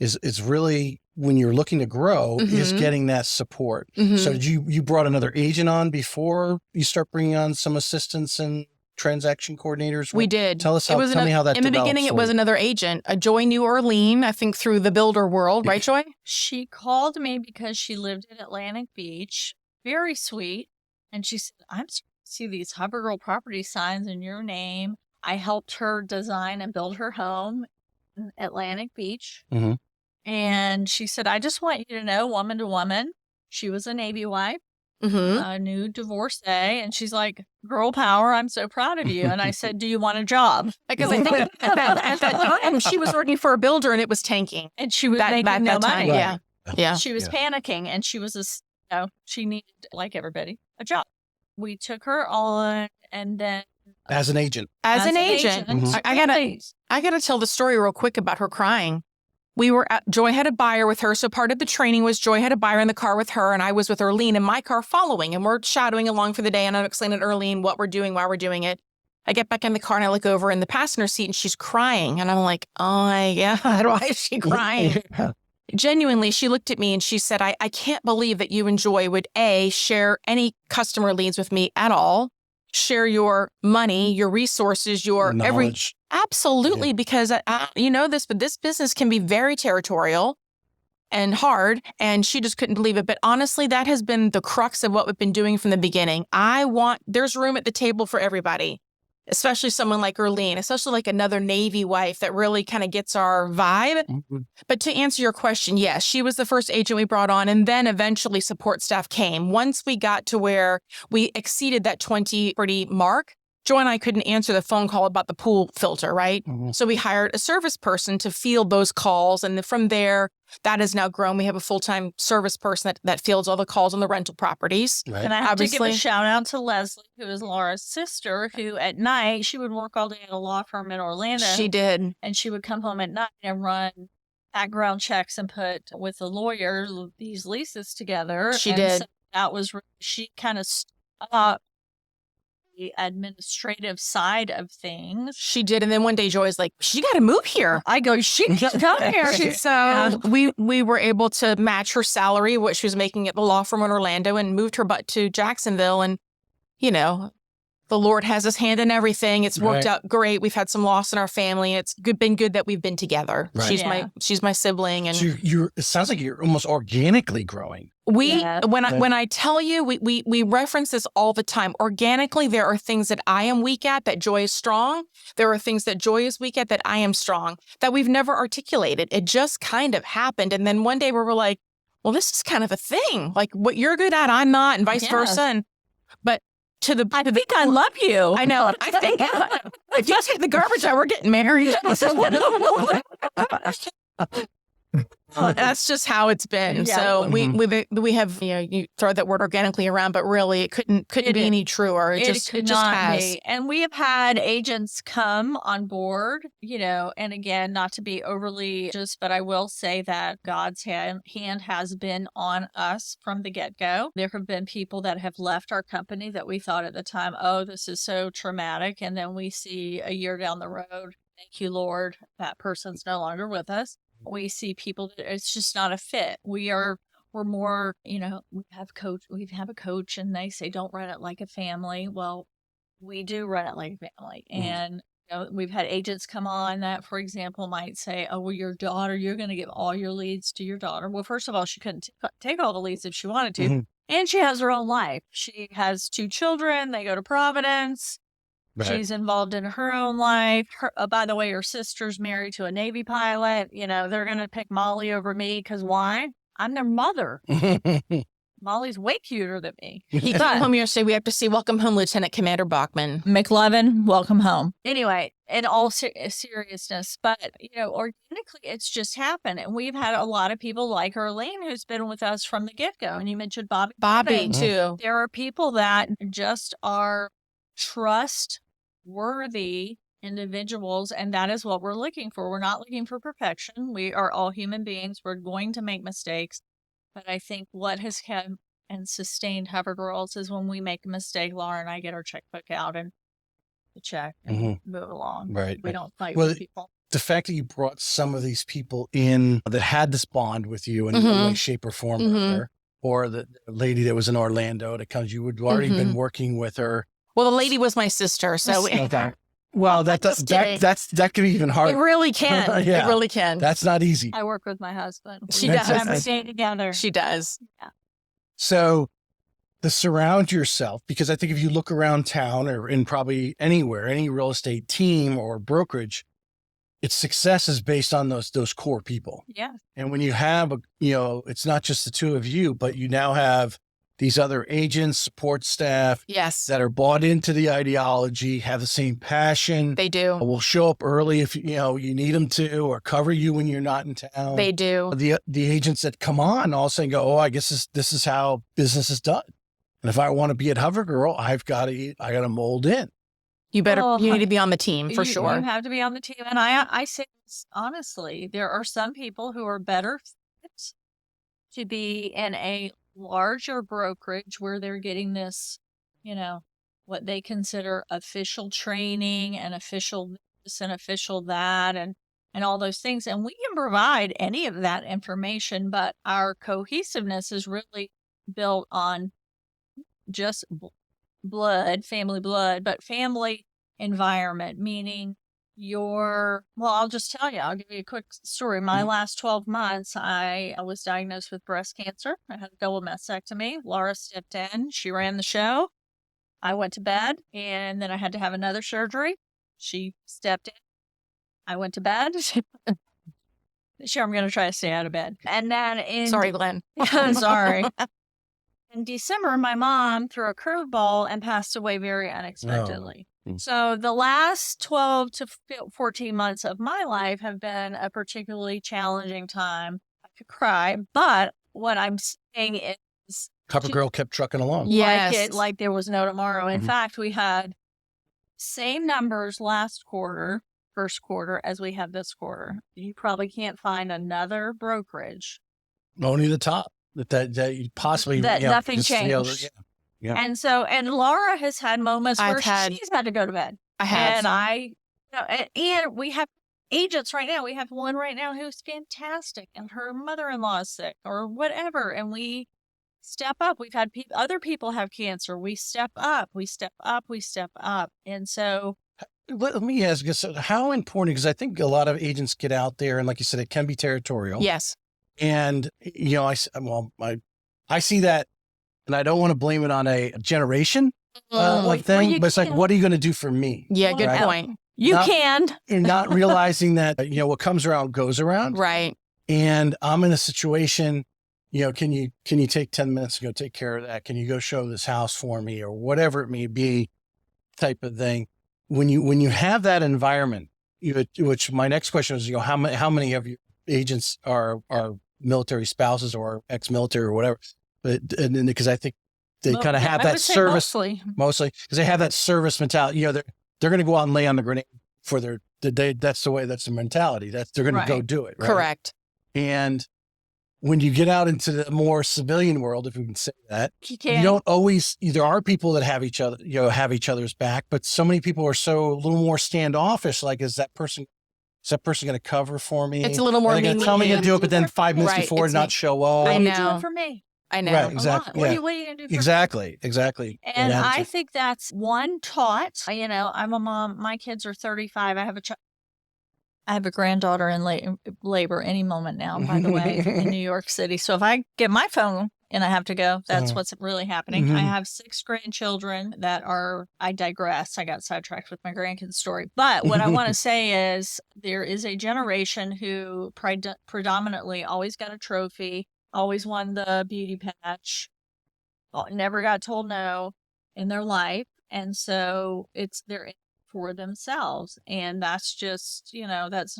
B: is really, when you're looking to grow, is getting that support. So did you brought another agent on before you start bringing on some assistants and transaction coordinators?
C: We did.
B: Tell me how that
C: in the beginning, it was another agent. Joy knew Erlene, I think, through the builder world, right, Joy?
A: She called me because she lived in Atlantic Beach. Very sweet. And she said, I'm starting to see these HoverGirl property signs in your name. I helped her design and build her home in Atlantic Beach. And she said, I just want you to know, woman to woman, she was a Navy wife, a new divorcee. And she's like, girl power, I'm so proud of you. And I said, do you want a job?
C: Because I think at that time, she was working for a builder and it was tanking.
A: And she was making no money.
C: Right. Yeah.
A: She was panicking and she was she needed, like everybody, a job. We took her on and then.
B: As an agent.
C: As an agent. I gotta tell the story real quick about her crying. Joy had a buyer with her. So part of the training was Joy had a buyer in the car with her and I was with Erlene in my car following, and we're shadowing along for the day. And I'm explaining to Erlene what we're doing, why we're doing it. I get back in the car and I look over in the passenger seat and she's crying. And I'm like, oh my God, why is she crying? Genuinely, she looked at me and she said, I can't believe that you and Joy would share any customer leads with me at all, share your money, your resources, your
B: Knowledge.
C: Absolutely,
B: Yeah.
C: because you know this, but this business can be very territorial and hard. And she just couldn't believe it. But honestly, that has been the crux of what we've been doing from the beginning. There's room at the table for everybody, especially someone like Erlene, especially like another Navy wife that really kind of gets our vibe.
B: Mm-hmm.
C: But to answer your question, yes, she was the first agent we brought on. And then eventually support staff came. Once we got to where we exceeded that 20 pretty mark, Joy and I couldn't answer the phone call about the pool filter, right?
B: Mm-hmm.
C: So we hired a service person to field those calls. And from there, that has now grown. We have a full-time service person that fields all the calls on the rental properties.
B: Right.
A: And I have to give
C: Obviously.
A: a shout out to Leslie, who is Laura's sister, who at night, she would work all day at a law firm in Orlando.
C: She did.
A: And she would come home at night and run background checks and put with the lawyer these leases together.
C: She
A: and
C: did.
A: So that was, she kind of stopped the administrative side of things.
C: She did. And then one day Joy's like, she got to move here.
A: I go, she can come here.
C: So we were able to match her salary, what she was making at the law firm in Orlando, and moved her butt to Jacksonville. And, you know, the Lord has his hand in everything. It's worked out great. We've had some loss in our family. It's been good that we've been together.
B: Right.
C: She's my sibling. And
B: So it sounds like you're almost organically growing.
C: When I tell you, we reference this all the time. Organically, there are things that I am weak at that Joy is strong. There are things that Joy is weak at that I am strong, that we've never articulated. It just kind of happened. And then one day we were like, well, this is kind of a thing. Like what you're good at, I'm not, and vice versa. But I think I love you. I know. I think if you take the garbage out, we're getting married. That's just how it's been.
A: Yeah.
C: So we have, you know, you throw that word organically around, but really it couldn't be any truer. It just has.
A: Be. And we have had agents come on board, you know, and again, not to be overly but I will say that God's hand has been on us from the get-go. There have been people that have left our company that we thought at the time, oh, this is so traumatic. And then we see a year down the road, thank you, Lord, that person's no longer with us. We see people that it's just not a fit. We're more, you know, we have a coach and they say, don't run it like a family. Well, we do run it like a family. Mm-hmm. And you know, we've had agents come on that, for example, might say, oh, well, your daughter, you're going to give all your leads to your daughter. Well, first of all, she couldn't take all the leads if she wanted to. Mm-hmm. And she has her own life. She has 2 children. They go to Providence. Right. She's involved in her own life. By the way, her sister's married to a Navy pilot. You know, they're going to pick Molly over me because why? I'm their mother. Molly's way cuter than me.
C: He came home yesterday. We have to see Welcome Home, Lieutenant Commander Bachman.
A: McLevin, welcome home. Anyway, in all seriousness, but, you know, organically, it's just happened. And we've had a lot of people like Erlene, who's been with us from the get-go. And you mentioned Bobby.
C: Bobby, too.
A: There are people that just are trustworthy individuals, and that is what we're looking for. We're not looking for perfection. We are all human beings. We're going to make mistakes, but I think what has kept and sustained Hover Girls is when we make a mistake, Laura and I get our checkbook out and the check and move along.
B: Right.
A: We don't fight with people.
B: The fact that you brought some of these people in that had this bond with you in any way, shape, or form, or the lady that was in Orlando that comes, you would already been working with her.
C: Well, the lady was my sister, so
B: okay. Well, that could be even harder.
C: It really can.
B: Yeah.
C: It really can.
B: That's not easy.
A: I work with my husband.
C: She does.
A: We stay together.
C: She does.
A: Yeah.
B: So, to surround yourself, because I think if you look around town or in probably anywhere, any real estate team or brokerage, its success is based on those core people.
A: Yeah.
B: And when you have it's not just the two of you, but you now have these other agents, support staff, that are bought into the ideology, have the same passion.
C: They do.
B: Will show up early if you need them to, or cover you when you're not in town.
C: They do.
B: The agents that come on all of a sudden go, oh, I guess this is how business is done. And if I want to be at Hover Girl, I got to mold in.
C: You need to be on the team for sure.
A: You have to be on the team. And I say this honestly, there are some people who are better fit to be in a larger brokerage where they're getting this, what they consider official training and official this and official that and all those things. And we can provide any of that information, but our cohesiveness is really built on just family blood, but family environment, meaning I'll just tell you, I'll give you a quick story. My last 12 months, I was diagnosed with breast cancer. I had a double mastectomy. Lara stepped in. She ran the show. I went to bed, and then I had to have another surgery. She stepped in. I went to bed. Sure, I'm going to try to stay out of bed. And then
C: Sorry, Glenn.
A: sorry. In December, my mom threw a curveball and passed away very unexpectedly.
B: Oh.
A: So the last 12 to 14 months of my life have been a particularly challenging time. I could cry, but what I'm saying is
B: Cover Girl kept trucking along.
C: Yes.
A: like there was no tomorrow. In
B: Mhm.
A: fact, we had same numbers last quarter, first quarter, as we have this quarter. You probably can't find another brokerage
B: Only the top that you possibly
A: that nothing
B: just, you know,
A: changed.
B: Yeah.
A: And Laura has had moments where
C: I've had-
A: she's had to go to bed.
C: I have.
A: And and we have agents right now. We have one right now who's fantastic, and her mother-in-law is sick or whatever, and we step up. We've had other people have cancer. We step up. We step up. We step up. And so,
B: Let me ask you, so how important, because I think a lot of agents get out there and like you said, it can be territorial.
C: Yes.
B: And, you know, I see that, and I don't want to blame it on a generation thing, but it's like, what are you going to do for me?
C: Yeah, good
B: Right.
C: point.
A: you
B: Not-
A: can.
B: And not realizing that, you know, what comes around goes around.
C: Right.
B: And I'm in a situation, you know, can you take 10 minutes to go take care of that? Can you go show this house for me or whatever it may be type of thing? When you have that environment, which my next question is, you know, how many of your agents are military spouses or ex-military or whatever? But because I think they kind of have
A: I
B: that
A: would say
B: service
A: mostly.
B: because they have that service mentality. You know, they're going to go out and lay on the grenade for their day. That's the mentality. They're going to go
A: Right.
B: do it. Right?
C: Correct.
B: And when you get out into the more civilian world, if we can say that,
A: You
B: you
A: can.
B: don't always, there are people that have each other's back, but so many people are a little more standoffish. Like, is that person going to cover for me?
C: It's a little more
B: Are they going to tell me to
C: lenient.
B: do it, but then 5 minutes
C: Right,
B: before
C: it's
B: not
C: me.
B: show
A: What
B: up?
A: are
C: I
A: you
C: know.
A: doing for me?
C: I know.
B: Right,
A: A
B: exactly.
A: lot.
B: Yeah.
A: What are you going to do for me?
B: Exactly.
A: And
B: Yeah,
A: I think that's one taught. You know, I'm a mom. My kids are 35. I have a granddaughter in labor any moment now, by the way, in New York City. So if I get my phone and I have to go, that's what's really happening. I
B: Mhm.
A: have 6 grandchildren I digress. I got sidetracked with my grandkids story. But what I want to say is there is a generation who predominantly always got a trophy, always won the beauty patch, never got told no in their life. And so they're in for themselves. And that's just, you know, that's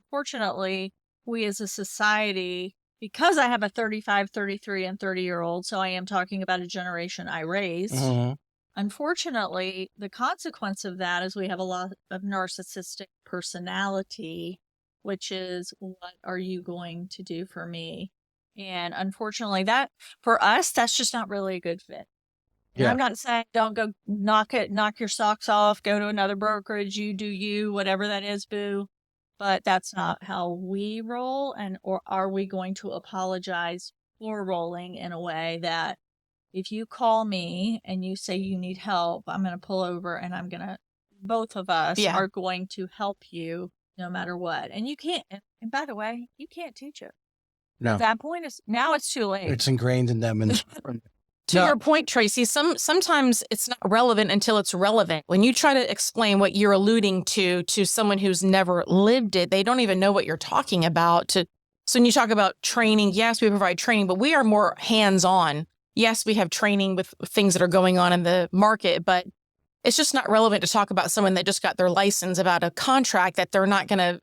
A: unfortunately we as a society, because I have a 35, 33, and 30-year-old, so I am talking about a generation I raised.
B: Mhm.
A: Unfortunately, the consequence of that is we have a lot of narcissistic personality, which is, what are you going to do for me? And unfortunately, that for us, that's just not really a good fit. And
B: Yeah.
A: I'm not saying don't go knock your socks off, go to another brokerage, you do you, whatever that is, boo. But that's not how we roll. Or are we going to apologize for rolling in a way that if you call me and you say you need help, I'm going to pull over and both of us
C: Yeah.
A: are going to help you no matter what. And you can't, and by the way, you can't teach it.
B: No.
A: At that point, now it's too late.
B: It's ingrained in them. And
C: To
B: No.
C: your point, Tracy, sometimes it's not relevant until it's relevant. When you try to explain what you're alluding to someone who's never lived it, they don't even know what you're talking about. So when you talk about training, yes, we provide training, but we are more hands-on. Yes, we have training with things that are going on in the market, but it's just not relevant to talk about someone that just got their license about a contract that they're not going to,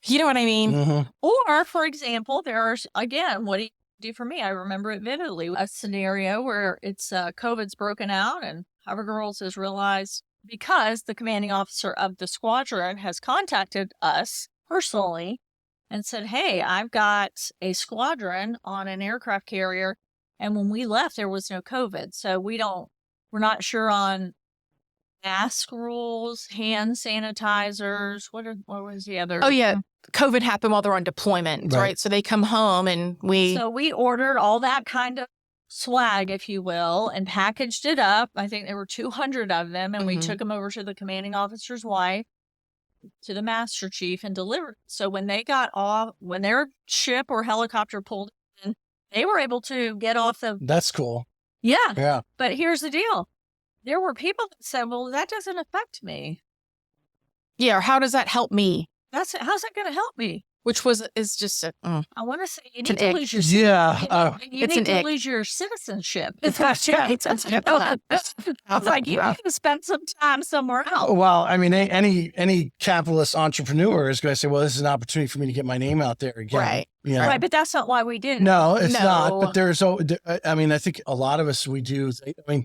C: you know what I mean?
B: Mhm.
A: Or, for example, there's, again, what do you do for me? I remember it vividly. A scenario where it's COVID's broken out and Hover Girls has realized, because the commanding officer of the squadron has contacted us personally and said, hey, I've got a squadron on an aircraft carrier. And when we left, there was no COVID. So we don't We're not sure on mask rules, hand sanitizers. What was the other?
C: Oh, yeah. COVID happened while they're on deployment, right? So they come home and
A: So we ordered all that kind of swag, if you will, and packaged it up. I think there were 200 of them, and we took them over to the commanding officer's wife, to the master chief, and delivered. So when they got off, when their ship or helicopter pulled in, they were able to get off the.
B: That's cool.
A: Yeah.
B: Yeah.
A: But here's the deal. There were people that said, well, that doesn't affect me.
C: Yeah. Or how does that help me?
A: How's that going to help me?
C: Which is just a,
A: I want to say you
C: It's
A: need
C: an
A: to
C: ick.
A: lose your you
C: It's
A: need
C: an
A: to
C: ick.
A: lose your citizenship. It's like you can spend some time somewhere else.
B: Well, I mean, any capitalist entrepreneur is going to say, well, this is an opportunity for me to get my name out there again.
C: Right.
B: You know?
A: Right, but that's not why we did it.
B: No, it's not.
C: No.
B: But I think a lot of us, we do. I mean,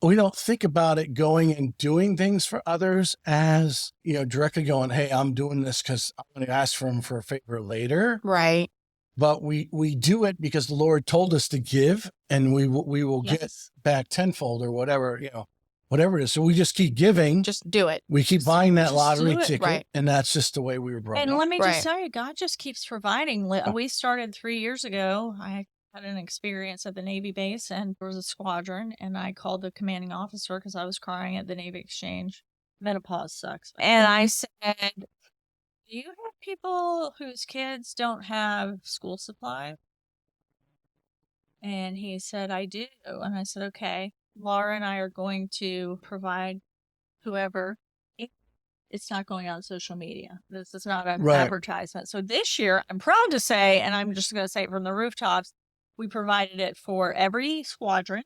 B: we don't think about it going and doing things for others as, directly going, hey, I'm doing this because I'm going to ask for them for a favor later.
C: right.
B: But we do it because the Lord told us to give, and we will get
A: Yes.
B: back tenfold or whatever, whatever it is. So we just keep giving.
C: Just do it.
B: We keep buying that
A: just
B: lottery
A: do it.
B: ticket,
C: Right.
B: and that's just the way we were brought
A: And
B: up.
A: let me
C: Right.
A: just tell you, God just keeps providing. We started 3 years ago. I had an experience at the Navy base, and there was a squadron, and I called the commanding officer because I was crying at the Navy Exchange. Menopause sucks. And I said, do you have people whose kids don't have school supplies? And he said, I do. And I said, okay, Laura and I are going to provide whoever. It's not going on social media. This is not an
B: Right.
A: advertisement. So this year, I'm proud to say, and I'm just going to say it from the rooftops, we provided it for every squadron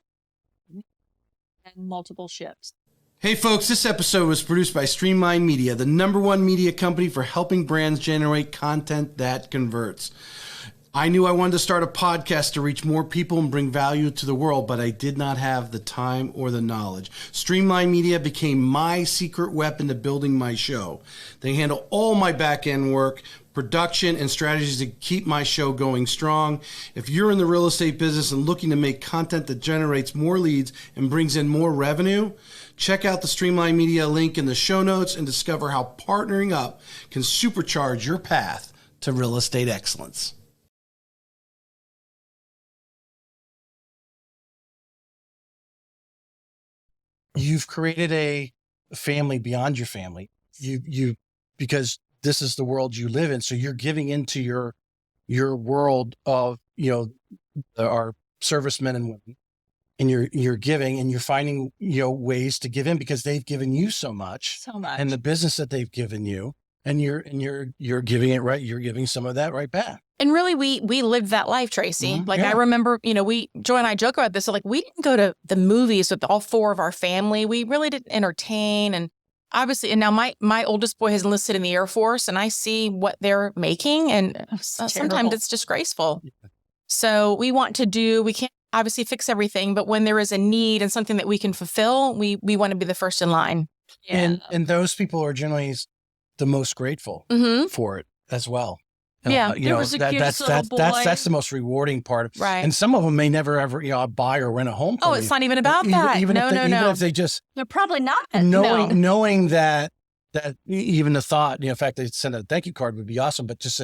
A: and multiple ships.
B: Hey folks, this episode was produced by Streamline Media, the #1 media company for helping brands generate content that converts. I knew I wanted to start a podcast to reach more people and bring value to the world, but I did not have the time or the knowledge. Streamline Media became my secret weapon to building my show. They handle all my back-end work, production, and strategies to keep my show going strong. If you're in the real estate business and looking to make content that generates more leads and brings in more revenue, check out the Streamline Media link in the show notes and discover how partnering up can supercharge your path to real estate excellence. You've created a family beyond your family. Because this is the world you live in. So you're giving into your world of, our servicemen and women, and you're giving, and you're finding, ways to give in because they've given you so much. And the business that they've given you, and you're giving it right. You're giving some of that right back.
C: And really, we lived that life, Tracy.
B: Mhm.
C: Like,
B: Yeah.
C: I remember, Joy and I joke about this. So, like, we didn't go to the movies with all 4 of our family. We really didn't entertain. And obviously, and now my oldest boy has enlisted in the Air Force, and I see what they're making. And sometimes
A: terrible.
C: it's disgraceful. So we can't obviously fix everything, but when there is a need and something that we can fulfill, we want to be the first in line.
A: Yeah.
B: And those people are generally the most grateful
C: Mm-hmm.
B: for it as well.
C: Yeah.
A: There was the cutest little boy.
B: That's the most rewarding part.
C: Right.
B: And some of them may never ever buy or rent a home.
C: Oh, it's not even about that.
B: Even
C: No.
B: if they just
A: They're probably not.
B: knowing that even the thought, in fact, they send a thank you card would be awesome. But just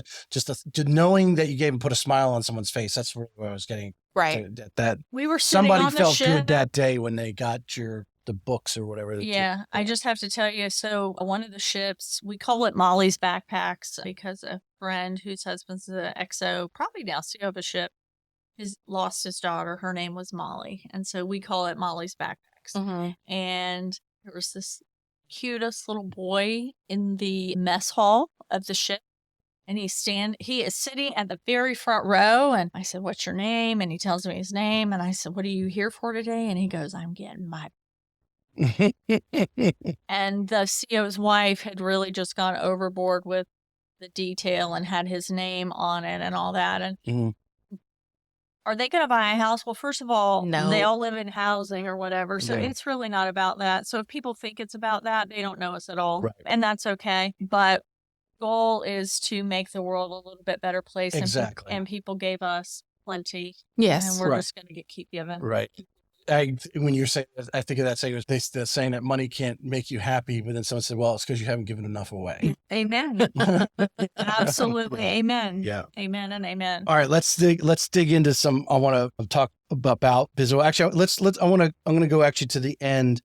B: knowing that you gave and put a smile on someone's face, that's where I was getting.
C: Right.
B: That
A: We were sitting
B: somebody
A: on the
B: felt
A: ship.
B: good that day when they got the books or whatever.
A: Yeah, I just have to tell you. So one of the ships, we call it Molly's Backpacks because a friend whose husband's an XO, probably now CEO of a ship, has lost his daughter. Her name was Molly, and so we call it Molly's Backpacks.
C: Mm-hmm.
A: And there was this cutest little boy in the mess hall of the ship. And he is sitting at the very front row. And I said, what's your name? And he tells me his name. And I said, what are you here for today? And he goes, I'm getting my. And the CEO's wife had really just gone overboard with the detail and had his name on it and all that. And
B: Mhm.
A: are they going to buy a house? Well, first of all,
C: No.
A: they all live in housing or whatever. So
B: Yeah.
A: it's really not about that. So if people think it's about that, they don't know us at all.
B: Right.
A: And that's okay. But goal is to make the world a little bit better place.
B: Exactly.
A: And people gave us plenty.
C: Yes.
A: And we're
B: Right.
A: just going to keep giving.
B: Right. when you're saying, I think of that saying, the saying that money can't make you happy, but then someone said, well, it's because you haven't given enough away.
A: Amen. Absolutely. Amen.
B: Yeah.
A: Amen and amen.
B: All right, let's dig into some. I want to talk about visual. Actually, I'm going to go actually to the end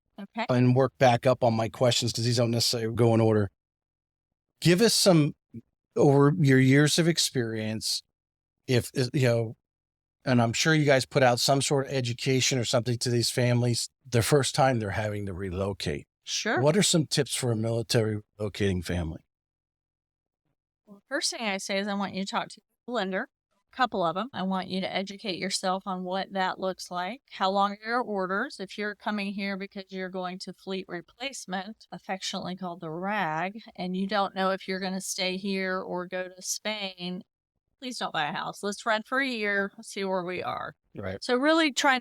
B: and work back up on my questions because these don't necessarily go in order. Give us some over your years of experience, if you know, and I'm sure you guys put out some sort of education or something to these families the first time they're having to relocate.
A: Sure.
B: What are some tips for a military relocating family?
A: Well, the first thing I say is I want you to talk to the lender, a couple of them. I want you to educate yourself on what that looks like. How long are your orders? If you're coming here because you're going to fleet replacement, affectionately called the RAG, and you don't know if you're going to stay here or go to Spain, please don't buy a house. Let's rent for a year, see where we are.
B: Right.
A: So really try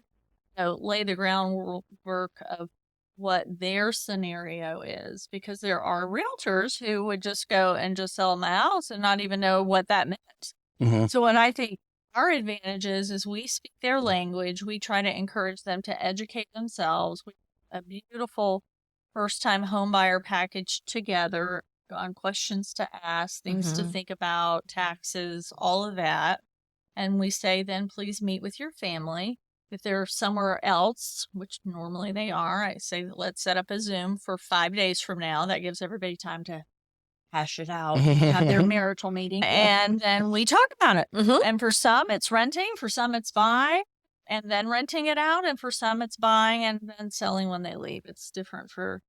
A: to lay the groundwork of what their scenario is, because there are realtors who would just go and just sell them a house and not even know what that meant.
B: Mm-hmm.
A: So what I think our advantage is we speak their language. We try to encourage them to educate themselves. We have a beautiful first-time home buyer package together on questions to ask, things to think about, taxes, all of that. And we say, then please meet with your family. If they're somewhere else, which normally they are, I say, let's set up a Zoom for 5 days from now. That gives everybody time to hash it out, have their marital meeting, and then we talk about it. And for some, it's renting. For some, it's buying and then renting it out. And for some, it's buying and then selling when they leave. It's different for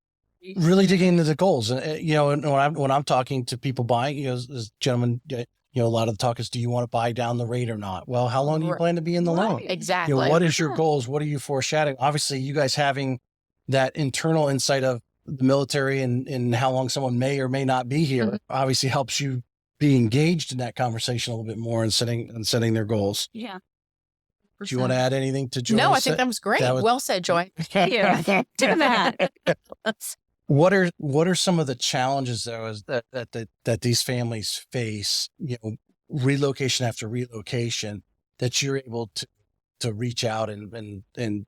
B: really digging into the goals. And, you know, when I'm talking to people buying, you know, this gentleman, you know, a lot of the talk is, do you want to buy down the rate or not? Well, how long do you plan to be in the loan?
C: Exactly.
B: You know, what is your goals? What are you foreshadowing? Obviously, you guys having that internal insight of the military and how long someone may or may not be here obviously helps you be engaged in that conversation a little bit more and setting their goals.
A: Yeah.
B: Do you want to add anything to Joy?
C: No, I think that was great. Well said, Joy.
A: Yeah. Do that.
B: What are some of the challenges though that these families face, you know, relocation after relocation, that you're able to reach out and you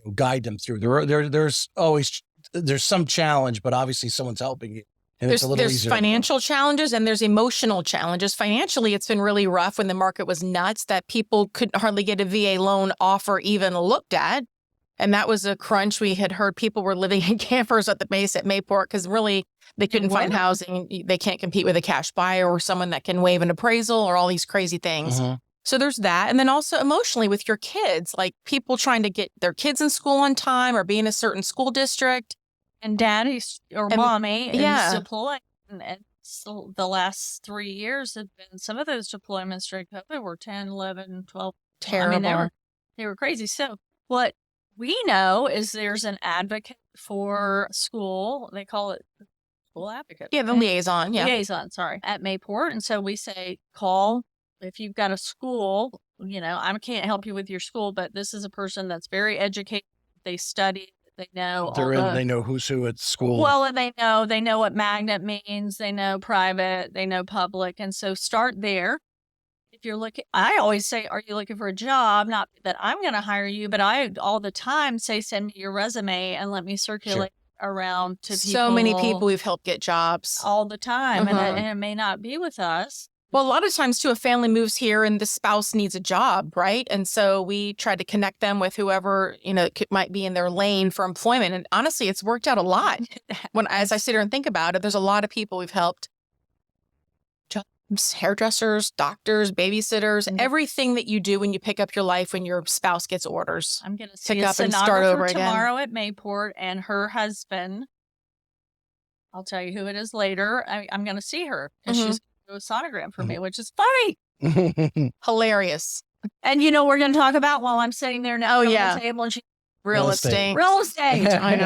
B: know, guide them through? There's some challenge, but obviously someone's helping you. And
C: there's financial challenges and there's emotional challenges. Financially, it's been really rough when the market was nuts that people couldn't hardly get a VA loan offer even looked at. And that was a crunch. We had heard people were living in campers at the base at Mayport because really they couldn't find housing. They can't compete with a cash buyer or someone that can waive an appraisal or all these crazy things. So there's that. And then also emotionally with your kids, like people trying to get their kids in school on time or be in a certain school district.
A: And daddy or mommy is deployed. And so the last 3 years have been, some of those deployments during COVID were 10, 11, 12.
C: Terrible.
A: I mean, they were crazy. So what we know is there's an advocate for school. They call it school advocate.
C: Yeah, the liaison. Yeah.
A: Liaison, sorry, at Mayport. And so we say, call if you've got a school. You know, I can't help you with your school, but this is a person that's very educated. They study. They know
B: they know who's who at school.
A: Well, and they know what magnet means. They know private. They know public. And so start there. If you're looking, I always say, are you looking for a job? Not that I'm going to hire you, but I all the time say, send me your resume and let me circulate around to people.
C: So many people we've helped get jobs
A: all the time, and it may not be with us.
C: Well, a lot of times too, a family moves here and the spouse needs a job, right? And so we try to connect them with whoever, you know, might be in their lane for employment. And honestly, it's worked out a lot. As I sit here and think about it, there's a lot of people we've helped. Jobs, hairdressers, doctors, babysitters, everything that you do when you pick up your life when your spouse gets orders.
A: I'm going to pick up and start over tomorrow at Mayport, and her husband, I'll tell you who it is later. I'm going to see her because she's a sonogram for me, which is funny.
C: Hilarious.
A: And you know, we're going to talk about while I'm sitting there now at the table and she
C: real estate.
A: I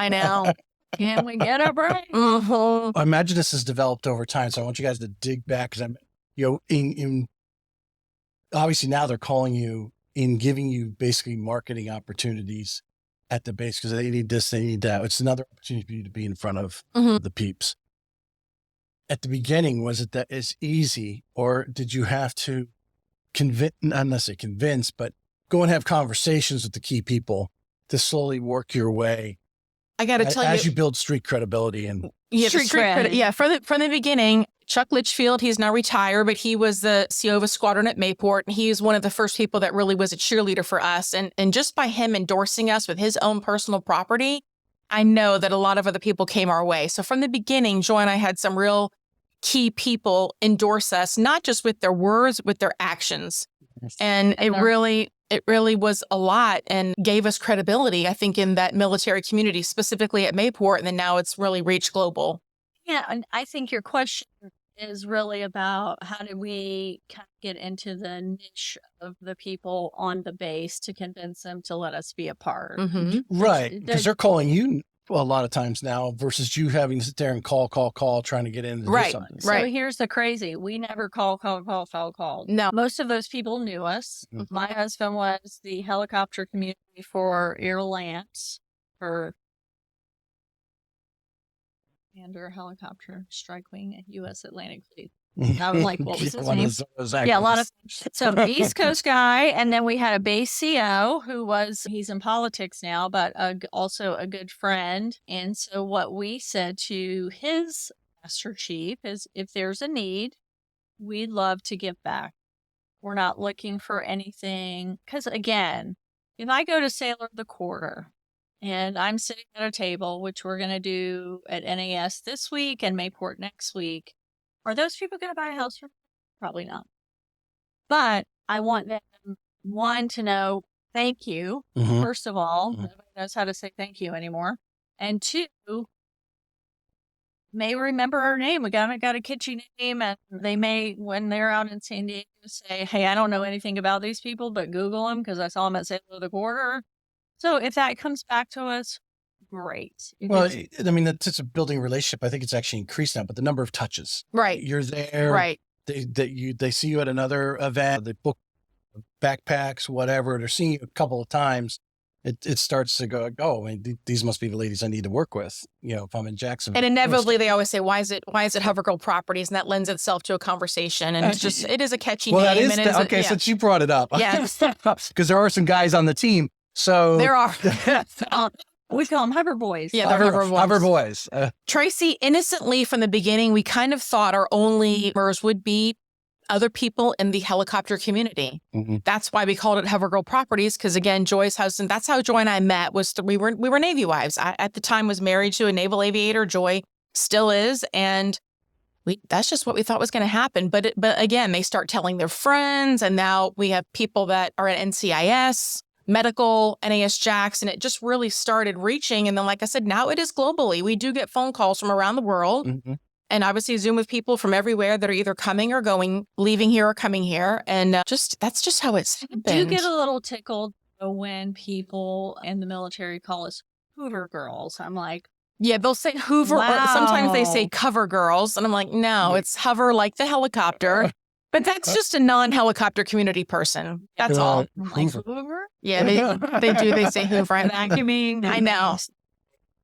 A: know. Can we get a break?
B: I imagine this has developed over time. So I want you guys to dig back because I'm, you know, obviously now they're calling you in giving you basically marketing opportunities at the base because they need this, they need that. It's another opportunity for you to be in front of the peeps. At the beginning, was it that as easy, or did you have to not necessarily convince, but go and have conversations with the key people to slowly work your way.
C: I got to tell
B: as you build street credibility and
C: street cred. Yeah, from the beginning, Chuck Litchfield, he's now retired, but he was the CO of a squadron at Mayport. And he's one of the first people that really was a cheerleader for us. And just by him endorsing us with his own personal property, I know that a lot of other people came our way. So from the beginning, Joy and I had some real key people endorse us, not just with their words, with their actions. And it really was a lot and gave us credibility, I think, in that military community, specifically at Mayport. And then now it's really reached global.
A: Yeah. And I think your question is really about how do we kind of get into the niche of the people on the base to convince them to let us be a part.
C: Mm-hmm.
B: Right. Because they're calling you a lot of times now versus you having to sit there and call, trying to get in to do something.
A: So here's the crazy. We never called.
C: No.
A: Most of those people knew us. Mm-hmm. My husband was the helicopter community for Air Lance for Commander Helicopter Strike Wing at U.S. Atlantic Fleet. I was like, what was his name? Yeah, a lot of. So East Coast guy. And then we had a base CO he's in politics now, but also a good friend. And so what we said to his Master Chief is if there's a need, we'd love to give back. We're not looking for anything. Because again, if I go to Sailor of the Quarter, and I'm sitting at a table, which we're going to do at NAS this week and Mayport next week. Are those people going to buy a house from me? Probably not. But I want them, one, to know thank you, first of all. Nobody knows how to say thank you anymore. And two, may remember our name. We got a kitschy name, and they may, when they're out in San Diego, say, hey, I don't know anything about these people, but Google them because I saw them at Sailor of the Quarter. So if that comes back to us, great.
B: Well, I mean, that's a building relationship. I think it's actually increased now, but the number of touches.
C: Right.
B: You're there.
C: Right.
B: They see you at another event. They book backpacks, whatever. They're seeing you a couple of times. It starts to go, oh, I mean, these must be the ladies I need to work with, if I'm in Jacksonville.
C: And inevitably they always say, why is it Hover Girl Properties? And that lends itself to a conversation. And it is a catchy name.
B: That is, since you brought it up.
C: Yeah.
B: Because there are some guys on the team. So
C: there are.
A: We call them hover boys.
C: Yeah, they're
B: hover boys.
C: Tracy, innocently from the beginning, we kind of thought our only members would be other people in the helicopter community. Mm-hmm. That's why we called it Hover Girl Properties, because again, Joy's husband, that's how Joy and I met, we were Navy wives. I, at the time, was married to a naval aviator. Joy still is. And that's just what we thought was going to happen. But again, they start telling their friends. And now we have people that are at NCIS, medical, NAS Jax, and it just really started reaching. And then, like I said, now it is globally. We do get phone calls from around the world. Mm-hmm. And obviously Zoom with people from everywhere that are either coming or going, leaving here or coming here. And that's just how it's happened.
A: Do you get a little tickled when people in the military call us Hoover girls? I'm like,
C: yeah, they'll say Hoover,
A: wow.
C: Or sometimes they say cover girls. And I'm like, no, it's hover like the helicopter. But that's just a non-helicopter community person. That's all.
A: Like Hoover?
C: Yeah, they do. They say Hoover.
A: Vacuuming.
C: I know.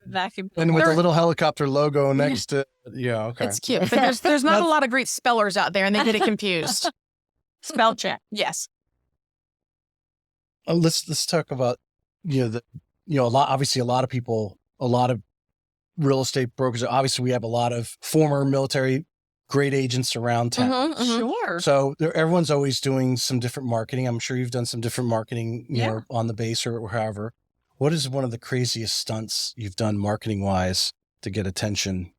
A: Vacuum.
B: And with the little helicopter logo next to, okay.
C: It's cute. But there's not a lot of great spellers out there, and they get it confused.
A: Spell check.
C: Yes.
B: Let's talk about, obviously a lot of people, a lot of real estate brokers. Obviously, we have a lot of former military great agents around town.
C: Mm-hmm, mm-hmm.
A: Sure.
B: So everyone's always doing some different marketing. I'm sure you've done some different marketing, know, on the base or however. What is one of the craziest stunts you've done marketing wise to get attention?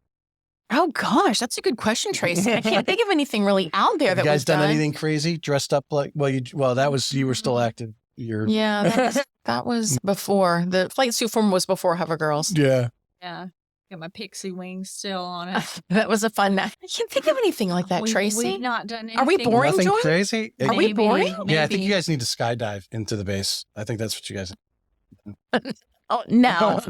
C: Oh gosh, that's a good question, Tracy. I can't think of anything really out there that
B: you guys
C: we've done.
B: Anything crazy? Dressed up like that was you were still active.
C: That was before the flight suit form was before Hover Girls.
B: Yeah.
A: Yeah. Got my pixie wings still on it.
C: That was a fun night. I can't think of anything like that, Tracy.
A: We've not done anything.
C: Are we boring,
B: Nothing
C: Joy?
B: crazy?
C: Are we boring?
B: Yeah, I think you guys need to skydive into the base. I think that's what you guys.
C: Oh no.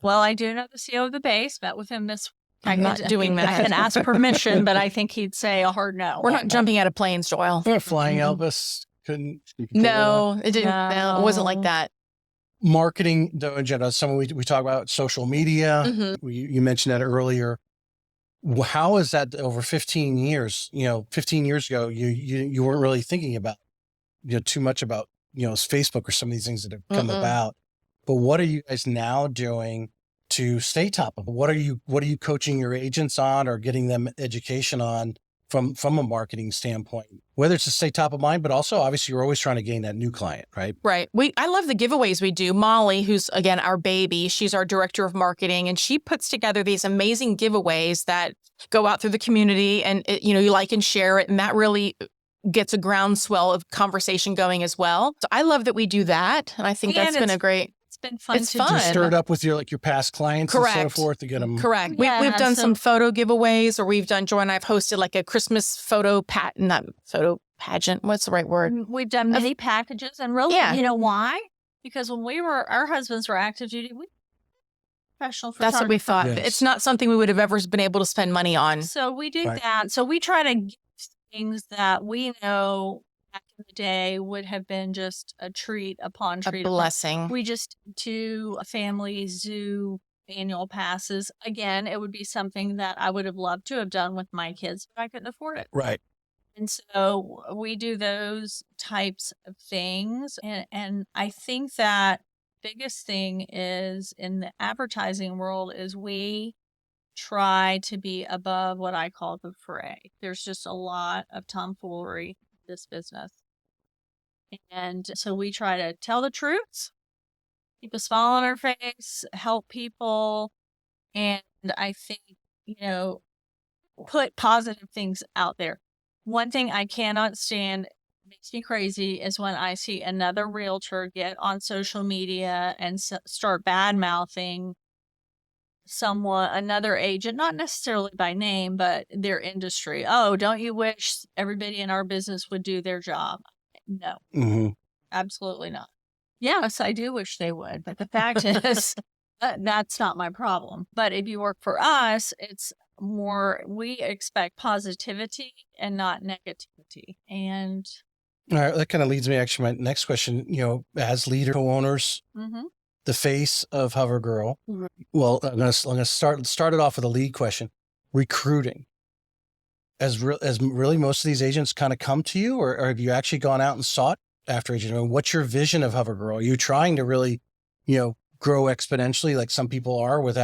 A: Well, I do know the CEO of the base. Met with him this.
C: I'm not doing that.
A: I can ask permission, but I think he'd say a hard no.
C: We're not jumping out of planes, Doyle.
B: Flying Elvis couldn't.
C: No, it didn't. No, it wasn't like that.
B: Marketing, though, in general, some we talk about social media. Mm-hmm. You mentioned that earlier. How is that over 15 years? 15 years ago, you weren't really thinking about, too much about Facebook or some of these things that have come
C: Mm-mm.
B: about. But what are you guys now doing to stay top of it? What are you coaching your agents on or getting them education on from a marketing standpoint, whether it's to stay top of mind, but also obviously you're always trying to gain that new client, right?
C: Right. I love the giveaways we do. Molly, who's again our baby, she's our director of marketing, and she puts together these amazing giveaways that go out through the community, and you like and share it, and that really gets a groundswell of conversation going as well. So I love that we do that, and I think that's been a great.
A: It's been fun.
C: It's
A: to
C: fun.
B: To stir it up with your past clients
C: Correct.
B: and so forth to get them.
C: Correct.
A: Yeah,
C: We've done
A: so-
C: some photo giveaways, or we've done, Joy and I have hosted like a Christmas photo pageant. What's the right word?
A: We've done many packages, and really,
C: Yeah.
A: you know why? Because when our husbands were active duty, we professional photographers.
C: That's what we thought.
B: Yes.
C: It's not something we would have ever been able to spend money on.
A: So we do
B: Right.
A: that. So we try to give things that we know back in the day would have been just a treat upon
C: A
A: treat.
C: blessing.
A: We just do a family zoo annual passes. Again, it would be something that I would have loved to have done with my kids, but I couldn't afford it.
B: Right.
A: And so we do those types of things. And I think that biggest thing is in the advertising world is we try to be above what I call the fray. There's just a lot of tomfoolery in this business. And so we try to tell the truth, keep a smile on our face, help people. And I think, put positive things out there. One thing I cannot stand, makes me crazy, is when I see another realtor get on social media and start bad mouthing another agent, not necessarily by name, but their industry. Oh, don't you wish everybody in our business would do their job? No,
B: Mm-hmm.
A: absolutely not. Yes, I do wish they would, but the fact is that's not my problem. But if you work for us, it's more, we expect positivity and not negativity. And
B: All right. That kind of leads me actually to my next question, as leader co-owners,
A: mhm.
B: the face of HoverGirl.
A: Mhm.
B: Well, I'm going to start it off with a lead question. Recruiting. As really most of these agents kind of come to you, or have you actually gone out and sought after agents? I mean, what's your vision of HoverGirl? Are you trying to really, grow exponentially like some people are with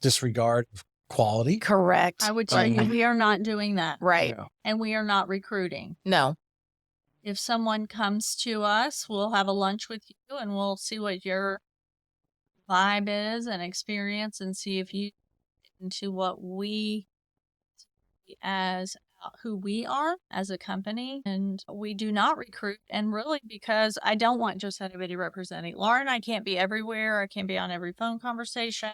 B: disregard of quality?
C: Correct.
A: I would tell you, we are not doing that.
C: Right.
B: Yeah.
A: And we are not recruiting.
C: No.
A: If someone comes to us, we'll have a lunch with you and we'll see what your vibe is and experience and see if you fit into what we see as who we are as a company. And we do not recruit. And really, because I don't want just anybody representing. Lara and I can't be everywhere. I can't be on every phone conversation.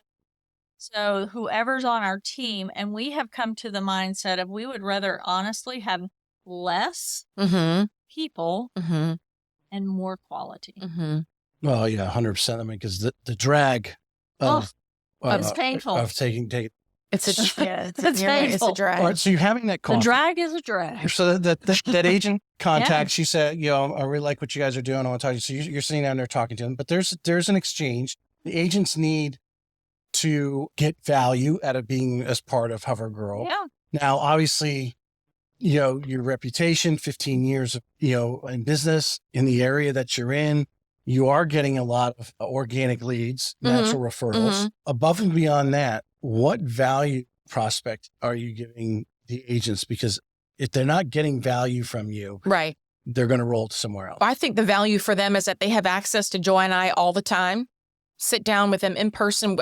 A: So whoever's on our team, and we have come to the mindset of we would rather honestly have less
C: Mm-hmm.
A: people
C: Mm-hmm.
A: and more quality.
C: Mm-hmm.
B: Well, yeah, 100%. I mean, because the drag of,
A: It's painful.
B: of taking.
C: It's a
A: It's
C: it's a
A: painful.
C: drag.
B: All right, so you're having that
A: The
B: coffee.
A: drag is a drag.
B: So that agent contact, she said, I really like what you guys are doing. I want to talk to you. So you're sitting down there talking to them, but there's an exchange. The agents need to get value out of being as part of HoverGirl.
A: Yeah.
B: Now, obviously, your reputation, 15 years of, in business in the area that you're in, you are getting a lot of organic leads, natural referrals. Above and beyond that, what value prospect are you giving the agents? Because if they're not getting value from you,
C: Right.
B: they're going to roll to somewhere else.
C: I think the value for them is that they have access to Joy and I all the time. Sit down with them in person.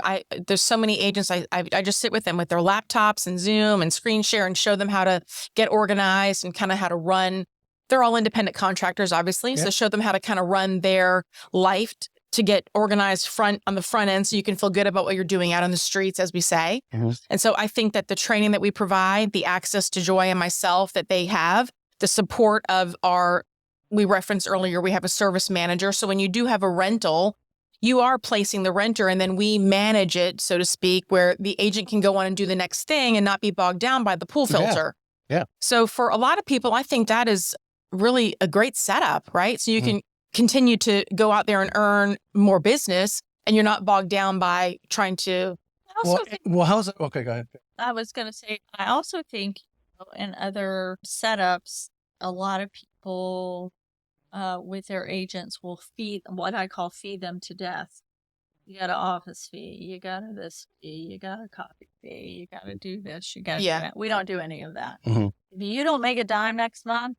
C: There's so many agents. I just sit with them with their laptops and Zoom and screen share and show them how to get organized and kind of how to run. They're all independent contractors, obviously.
B: Yeah.
C: So show them how to kind of run their life to get organized on the front end so you can feel good about what you're doing out on the streets, as we say.
B: Mm-hmm.
C: And so I think that the training that we provide, the access to Joy and myself that they have, the support of we referenced earlier, we have a service manager. So when you do have a rental, you are placing the renter and then we manage it, so to speak, where the agent can go on and do the next thing and not be bogged down by the pool filter.
B: Yeah.
C: So for a lot of people, I think that is really a great setup, right? So you can continue to go out there and earn more business and you're not bogged down by trying to.
A: I also think,
B: how's it? Okay, go ahead.
A: I was going to say, I also think in other setups, a lot of people with their agents will feed what I call feed them to death. You got an office fee, you got a this fee, you got a coffee fee, you got to do this, you got to do that. We don't do any of that.
B: Mhm.
A: If you don't make a dime next month,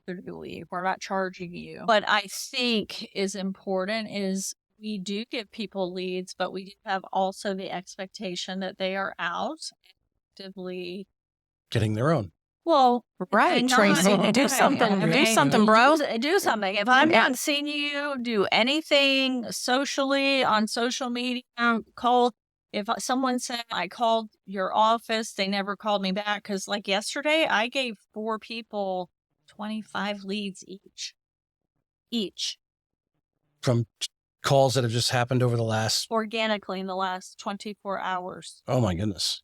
A: we're not charging you. What I think is important is we do give people leads, but we do have also the expectation that they are out actively
B: Getting their own.
A: well,
C: Right,
A: not-
C: Tracy. Do something. Do something, bro.
A: Do something. If I'm
C: Yeah.
A: not seeing you do anything socially on social media, call. If someone said I called your office, they never called me back. Because like yesterday, I gave 4 people 25 leads each
B: From calls that have just happened over the last,
A: organically in the last 24 hours.
B: oh my goodness.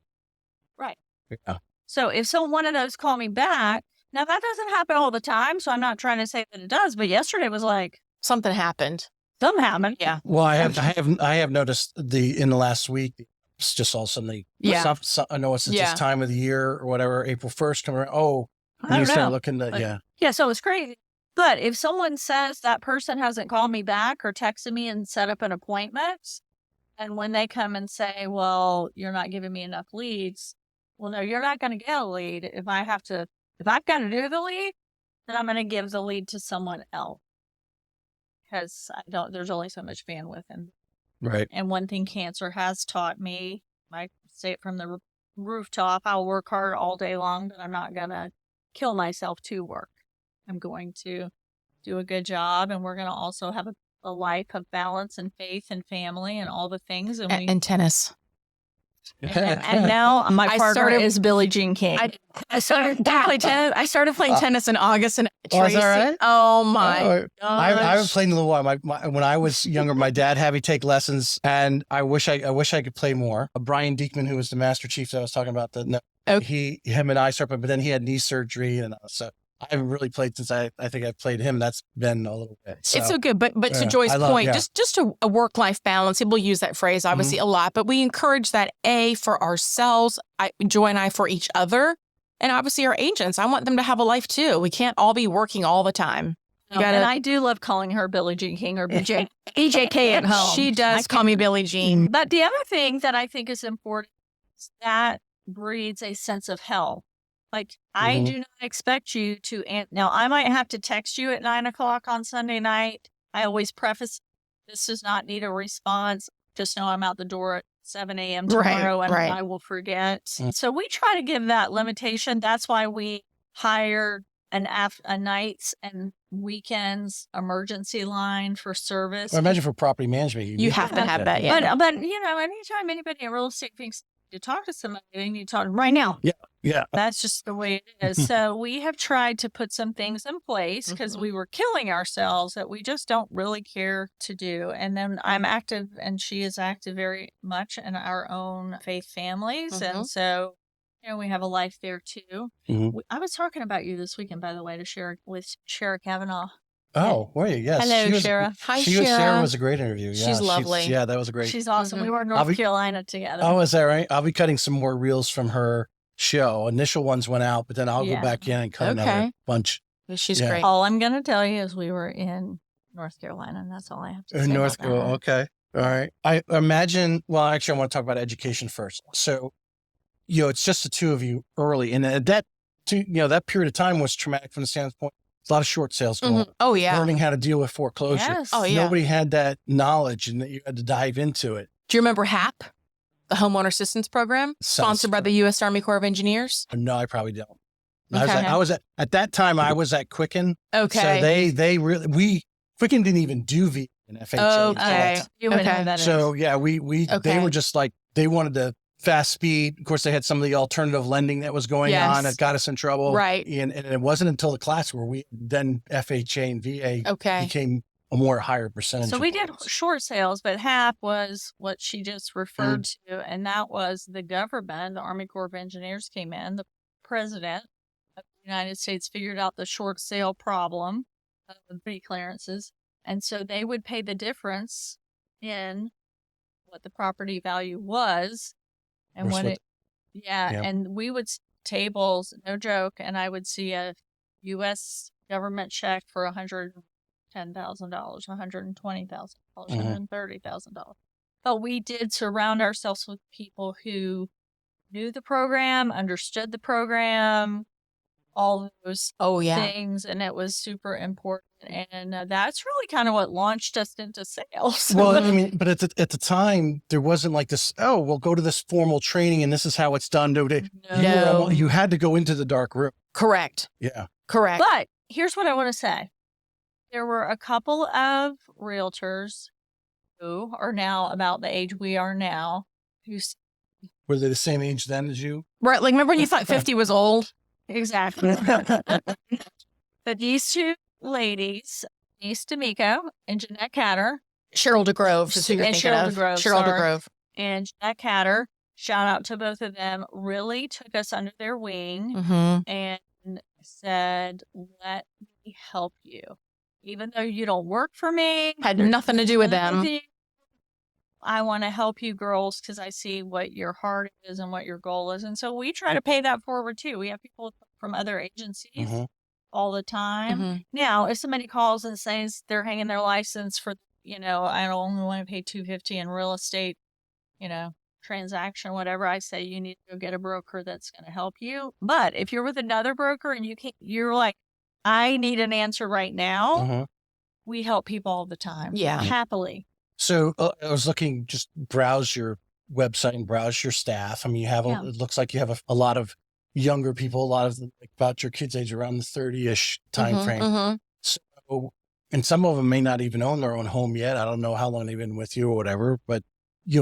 A: Right.
B: Yeah.
A: So if one of those call me back, now that doesn't happen all the time. So I'm not trying to say that it does, but yesterday was like
C: Something happened.
A: something happened.
C: Yeah.
B: Well, I have noticed in the last week, it's just all suddenly,
C: Yeah.
B: I know it's
C: Yeah.
B: this time of the year or whatever, April 1st coming around. Oh,
A: I
B: and you
A: don't
B: start
A: know.
B: looking at,
A: But-
B: yeah.
A: Yeah, so it's crazy. But if someone says that person hasn't called me back or texted me and set up an appointment, and when they come and say, well, you're not giving me enough leads, well, no, you're not going to get a lead. If I've got to do the lead, then I'm going to give the lead to someone else. Because there's only so much bandwidth.
B: Right.
A: And one thing cancer has taught me, I say it from the rooftop, I'll work hard all day long, but I'm not going to kill myself to work. I'm going to do a good job, and we're going to also have a life of balance and faith and family and all the things.
C: And tennis.
A: And now my
C: I
A: partner
C: started-
A: is Billie Jean King.
C: I started playing tennis. I started playing tennis in August, and
B: Oh, is
C: Tracy.
B: that right?
C: Oh my!
B: Oh, I
C: gosh.
B: haven't played in a little while. When I was younger, my dad had me take lessons, and I wish I could play more. Brian Diekman, who was the Master Chief that I was talking about, him and I started, but then he had knee surgery, and so I haven't really played since I think I've played him. That's been a little bit. So,
C: It's so good, but to
B: yeah,
C: Joy's point,
B: yeah.
C: just a work-life balance. People use that phrase obviously a lot, but we encourage that for ourselves. Joy and I for each other, and obviously our agents. I want them to have a life too. We can't all be working all the time.
A: And I do love calling her Billie Jean King or BJK at home.
C: She does call me Billie Jean.
A: But the other thing that I think is important is that breeds a sense of health. Like, I do not expect you to, now I might have to text you at 9:00 on Sunday night. I always preface, this does not need a response. Just know I'm out the door at 7 a.m. tomorrow and I will forget. So we try to give that limitation. That's why we hired a nights and weekends emergency line for service.
B: I imagine for property management,
C: You have to have that. Yeah.
A: But anytime anybody in real estate thinks to talk to somebody, they need to talk right now.
B: Yeah.
A: That's just the way it is. So we have tried to put some things in place because we were killing ourselves that we just don't really care to do. And then I'm active and she is active very much in our own faith families. And so, we have a life there too. I was talking about you this weekend, by the way, with Shara Kavanaugh.
B: Oh, were you? Yes.
A: Hello, Shara.
C: Hi,
B: Sarah was a great interview. Yeah,
C: She's lovely.
B: that was a great.
A: She's awesome. We were in North Carolina together.
B: Oh, is that right? I'll be cutting some more reels from her show. Initial ones went out, but then I'll go back in and cut another bunch.
C: She's great.
A: All I'm going to tell you is we were in North Carolina, and that's all I have to say.
B: In North Carolina. Okay. All right. I imagine, well, actually, I want to talk about education first. So, it's just the two of you early. And that period of time was traumatic from the standpoint. A lot of short sales going on.
C: Oh, yeah.
B: Learning how to deal with foreclosure.
A: Yes.
C: Oh, yeah.
B: Nobody had that knowledge and that you had to dive into it.
C: Do you remember HAP, the Homeowner Assistance Program, sponsored by the U.S. Army Corps of Engineers?
B: No, I probably don't.
C: Okay.
B: I was at that time, I was at Quicken.
C: Okay.
B: So they really, Quicken didn't even do V and FHA.
C: Okay.
A: You wouldn't know who that is.
B: So yeah, they were just like, they wanted the fast speed. Of course, they had some of the alternative lending that was going on that got us in trouble.
C: Right.
B: And it wasn't until the class where then FHA and VA became a more higher percentage.
A: So we did short sales, but HAP was what she just referred to, and that was the government. The Army Corps of Engineers came in. The president of the United States figured out the short sale problem of pre-clearances, and so they would pay the difference in what the property value was and and we would tables, no joke, and I would see a U.S. government check for $10,000, $120,000,
B: Mhm.
A: $130,000. But we did surround ourselves with people who knew the program, understood the program, all those
C: Oh, yeah.
A: things, and it was super important. And that's really kind of what launched us into sales.
B: Well, I mean, but at the time, there wasn't like this, oh, we'll go to this formal training and this is how it's done.
C: No.
B: You had to go into the dark room.
C: Correct.
B: Yeah.
C: Correct.
A: But here's what I want to say. There were a couple of realtors who are now about the age we are now,
B: Were they the same age then as you?
C: Right. Like, remember when you thought 50 was old?
A: exactly. But these two ladies, Denise D'Amico and Jeanette Catter,
C: Cheryl DeGrove is who you're
A: and
C: thinking
A: Cheryl
C: of.
A: DeGrove,
C: Cheryl
A: sorry.
C: DeGrove.
A: and Jeanette Catter, shout out to both of them, really took us under their wing
C: Mm-hmm.
A: and said, let me help you. Even though you don't work for me.
C: Had nothing to do with them.
A: I want to help you girls because I see what your heart is and what your goal is. And so we try to pay that forward too. We have people from other agencies all the time.
C: Mm-hmm.
A: Now, if somebody calls and says they're hanging their license for, I only want to pay $250 in real estate, transaction, whatever, I say you need to go get a broker that's going to help you. But if you're with another broker and you're like, I need an answer right now, we help people all the time.
C: Yeah.
A: Happily.
B: So I was looking, just browse your website and browse your staff. I mean, it looks like you have a lot of younger people, a lot of them, like about your kids' age, around the 30-ish time frame. So, and some of them may not even own their own home yet. I don't know how long they've been with you or whatever, but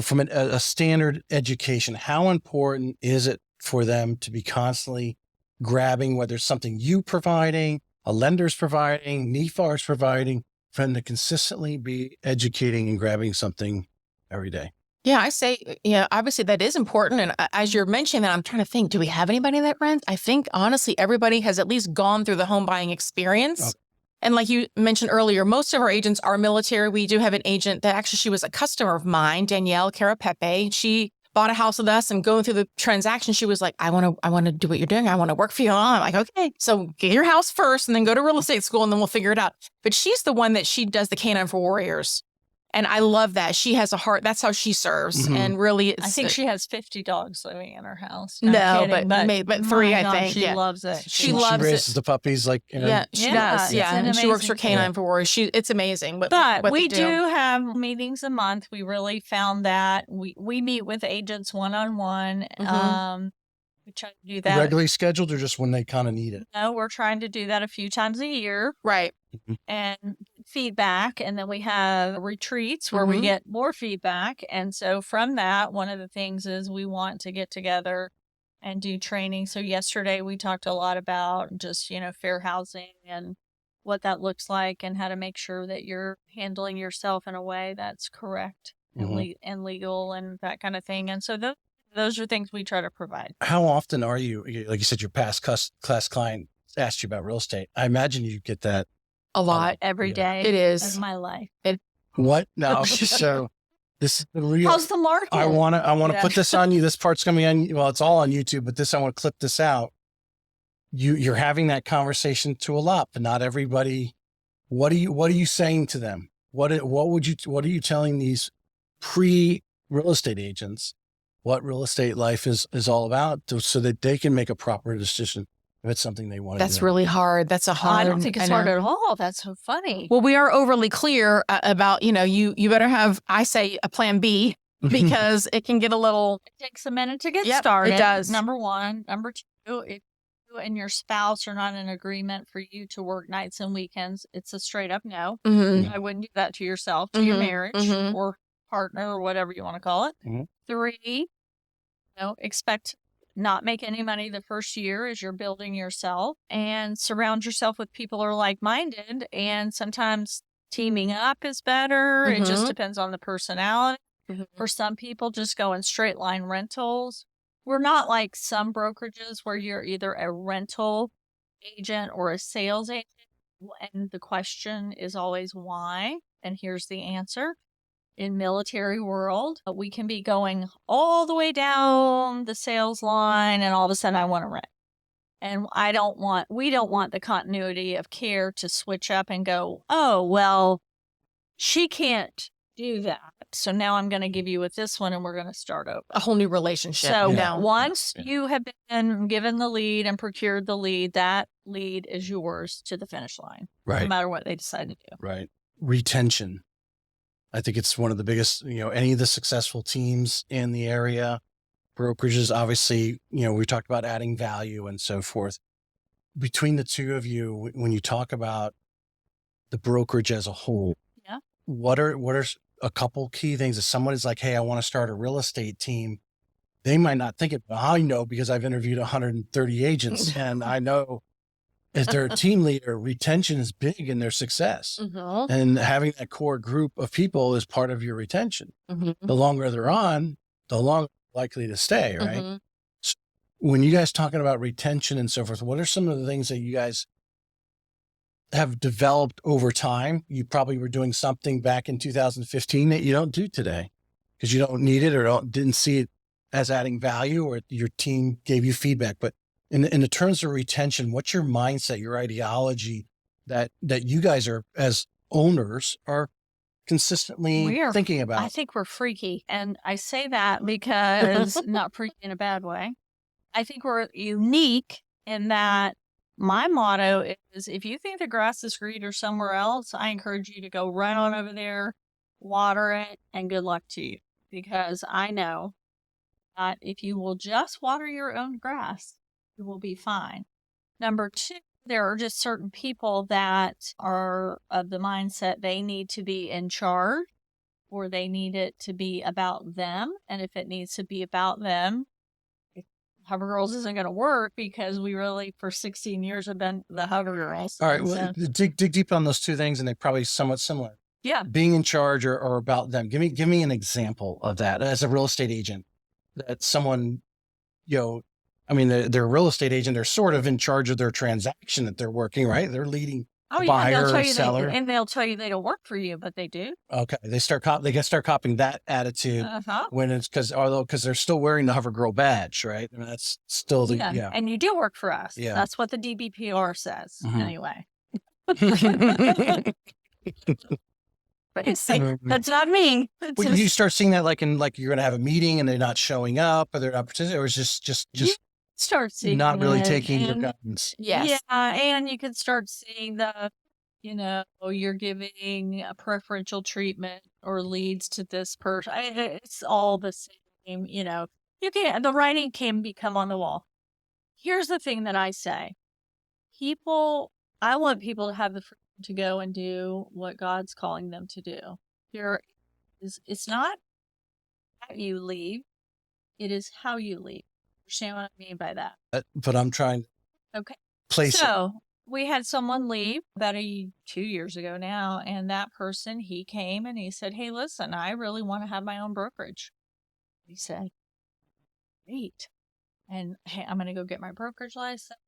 B: from a standard education, how important is it for them to be constantly grabbing, whether it's something you providing, a lender's providing, NEFAR's providing, for them to consistently be educating and grabbing something every day?
C: Yeah, I say, obviously that is important. And as you're mentioning that, I'm trying to think, do we have anybody that rents? I think, honestly, everybody has at least gone through the home buying experience. Okay. And like you mentioned earlier, most of our agents are military. We do have an agent that actually, she was a customer of mine, Danielle Carapepe. She bought a house with us, and going through the transaction, she was like, I want to do what you're doing. I want to work for you. And I'm like, okay, so get your house first and then go to real estate school and then we'll figure it out. But she's the one that she does the Canine for Warriors. And I love that. She has a heart. That's how she serves. And really,
A: I think she has 50 dogs living in her house.
C: No, but 3, I think.
A: She loves it.
C: She loves
B: she raises the puppies like,
C: Yeah, she does. Yeah. And she works for Canine for Warriors. It's amazing.
A: But we do have meetings a month. We really found that we meet with agents one-on-one. We try to do that.
B: Regularly scheduled or just when they kind of need it?
A: No, we're trying to do that a few times a year.
C: Right.
A: And feedback. And then we have retreats where we get more feedback. And so from that, one of the things is we want to get together and do training. So yesterday we talked a lot about just, fair housing and what that looks like and how to make sure that you're handling yourself in a way that's correct and legal and that kind of thing. And so those are things we try to provide.
B: How often are you, like you said, your past class client asked you about real estate? I imagine you get that
C: a lot.
A: Every day.
C: It is.
A: Of my life.
B: What? No. So this is the real.
A: How's the market?
B: I want to put this on you. This part's going to be on, well, it's all on YouTube, but I want to clip this out. You're having that conversation to a lot, but not everybody. What are you saying to them? What are you telling these pre-real estate agents what real estate life is all about so that they can make a proper decision if it's something they want to do?
C: That's really hard. That's a hard.
A: I don't think it's hard at all. That's so funny.
C: Well, we are overly clear about, you better have, I say, a plan B because it can get a little.
A: It takes a minute to get started.
C: It does.
A: Number one. Number two, if you and your spouse are not in agreement for you to work nights and weekends, it's a straight up no. I wouldn't do that to yourself, to your marriage or partner or whatever you want to call it. 3, expect not make any money the first year as you're building yourself, and surround yourself with people who are like-minded. And sometimes teaming up is better. It just depends on the personality. For some people, just go in straight line rentals. We're not like some brokerages where you're either a rental agent or a sales agent. And the question is always why? And here's the answer. In military world, we can be going all the way down the sales line and all of a sudden I want to rent. And we don't want the continuity of care to switch up and go, oh, well, she can't do that. So now I'm going to give you with this one and we're going to start over.
C: A whole new relationship.
A: So
C: No.
A: once you have been given the lead and procured the lead, that lead is yours to the finish line, no
B: Right.
A: matter what they decide to do.
B: Right. Retention. I think it's one of the biggest, any of the successful teams in the area, brokerages, obviously, we talked about adding value and so forth. Between the two of you, when you talk about the brokerage as a whole,
A: Yeah.
B: what are a couple key things? If someone is like, hey, I want to start a real estate team, they might not think it, but I know because I've interviewed 130 agents and I know as their team leader, retention is big in their success.
C: Mm-hmm.
B: And having that core group of people is part of your retention.
C: Mm-hmm.
B: The longer they're on, the longer they're likely to stay, right?
C: Mm-hmm.
B: So when you guys talking about retention and so forth, what are some of the things that you guys have developed over time? You probably were doing something back in 2015 that you don't do today because you don't need it or didn't see it as adding value, or your team gave you feedback. But in the terms of retention, what's your mindset, your ideology that you guys are, as owners, are consistently thinking about?
A: I think we're freaky. And I say that because not freaky in a bad way. I think we're unique in that my motto is, if you think the grass is greener somewhere else, I encourage you to go run on over there, water it, and good luck to you. Because I know that if you will just water your own grass, you will be fine. Number two, there are just certain people that are of the mindset they need to be in charge, or they need it to be about them. And if it needs to be about them, Hover Girls isn't going to work, because we really, for 16 years, have been the Hover Girls.
B: All right. Well, dig deep on those two things, and they're probably somewhat similar.
A: Yeah.
B: Being in charge or about them. Give me an example of that as a real estate agent. That someone, I mean, they're a real estate agent. They're sort of in charge of their transaction that they're working, right? They're leading buyer, seller.
A: And they'll tell you they don't work for you, but they do.
B: Okay. They start copying that attitude when it's because they're still wearing the Hover Girl badge, right? I mean, that's still the, yeah.
A: And you do work for us.
B: Yeah.
A: That's what the DBPR says anyway. But it's that's not me.
B: Well, you start seeing that like you're going to have a meeting and they're not showing up, or they're not participating, or it's just
A: start seeing
B: not really taking your guidance.
A: Yes. Yeah. And you can start seeing you're giving a preferential treatment or leads to this person. It's all the same, the writing can become on the wall. Here's the thing that I say. I want people to have the freedom to go and do what God's calling them to do. It's not how you leave, it is how you leave. Understand what I mean by that?
B: But I'm trying to place it.
A: So we had someone leave about 2 years ago now, and that person, he came and he said, hey, listen, I really want to have my own brokerage. He said, great. And hey, I'm going to go get my brokerage license.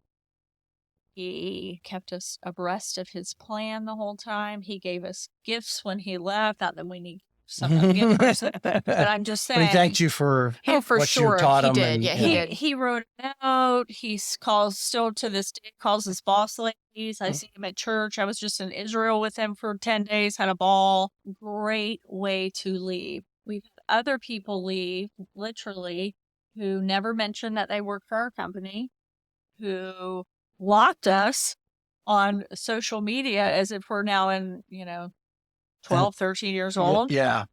A: He kept us abreast of his plan the whole time. He gave us gifts when he left. Not that we need something to give, but I'm just saying.
B: But he thanked you for what you taught him.
C: He did.
A: He wrote a note. He still to this day calls his boss ladies. I see him at church. I was just in Israel with him for 10 days, had a ball. Great way to leave. We've had other people leave, literally, who never mentioned that they work for our company, who blocked us on social media as if we're now in, 12, 13 years old.
B: Yeah.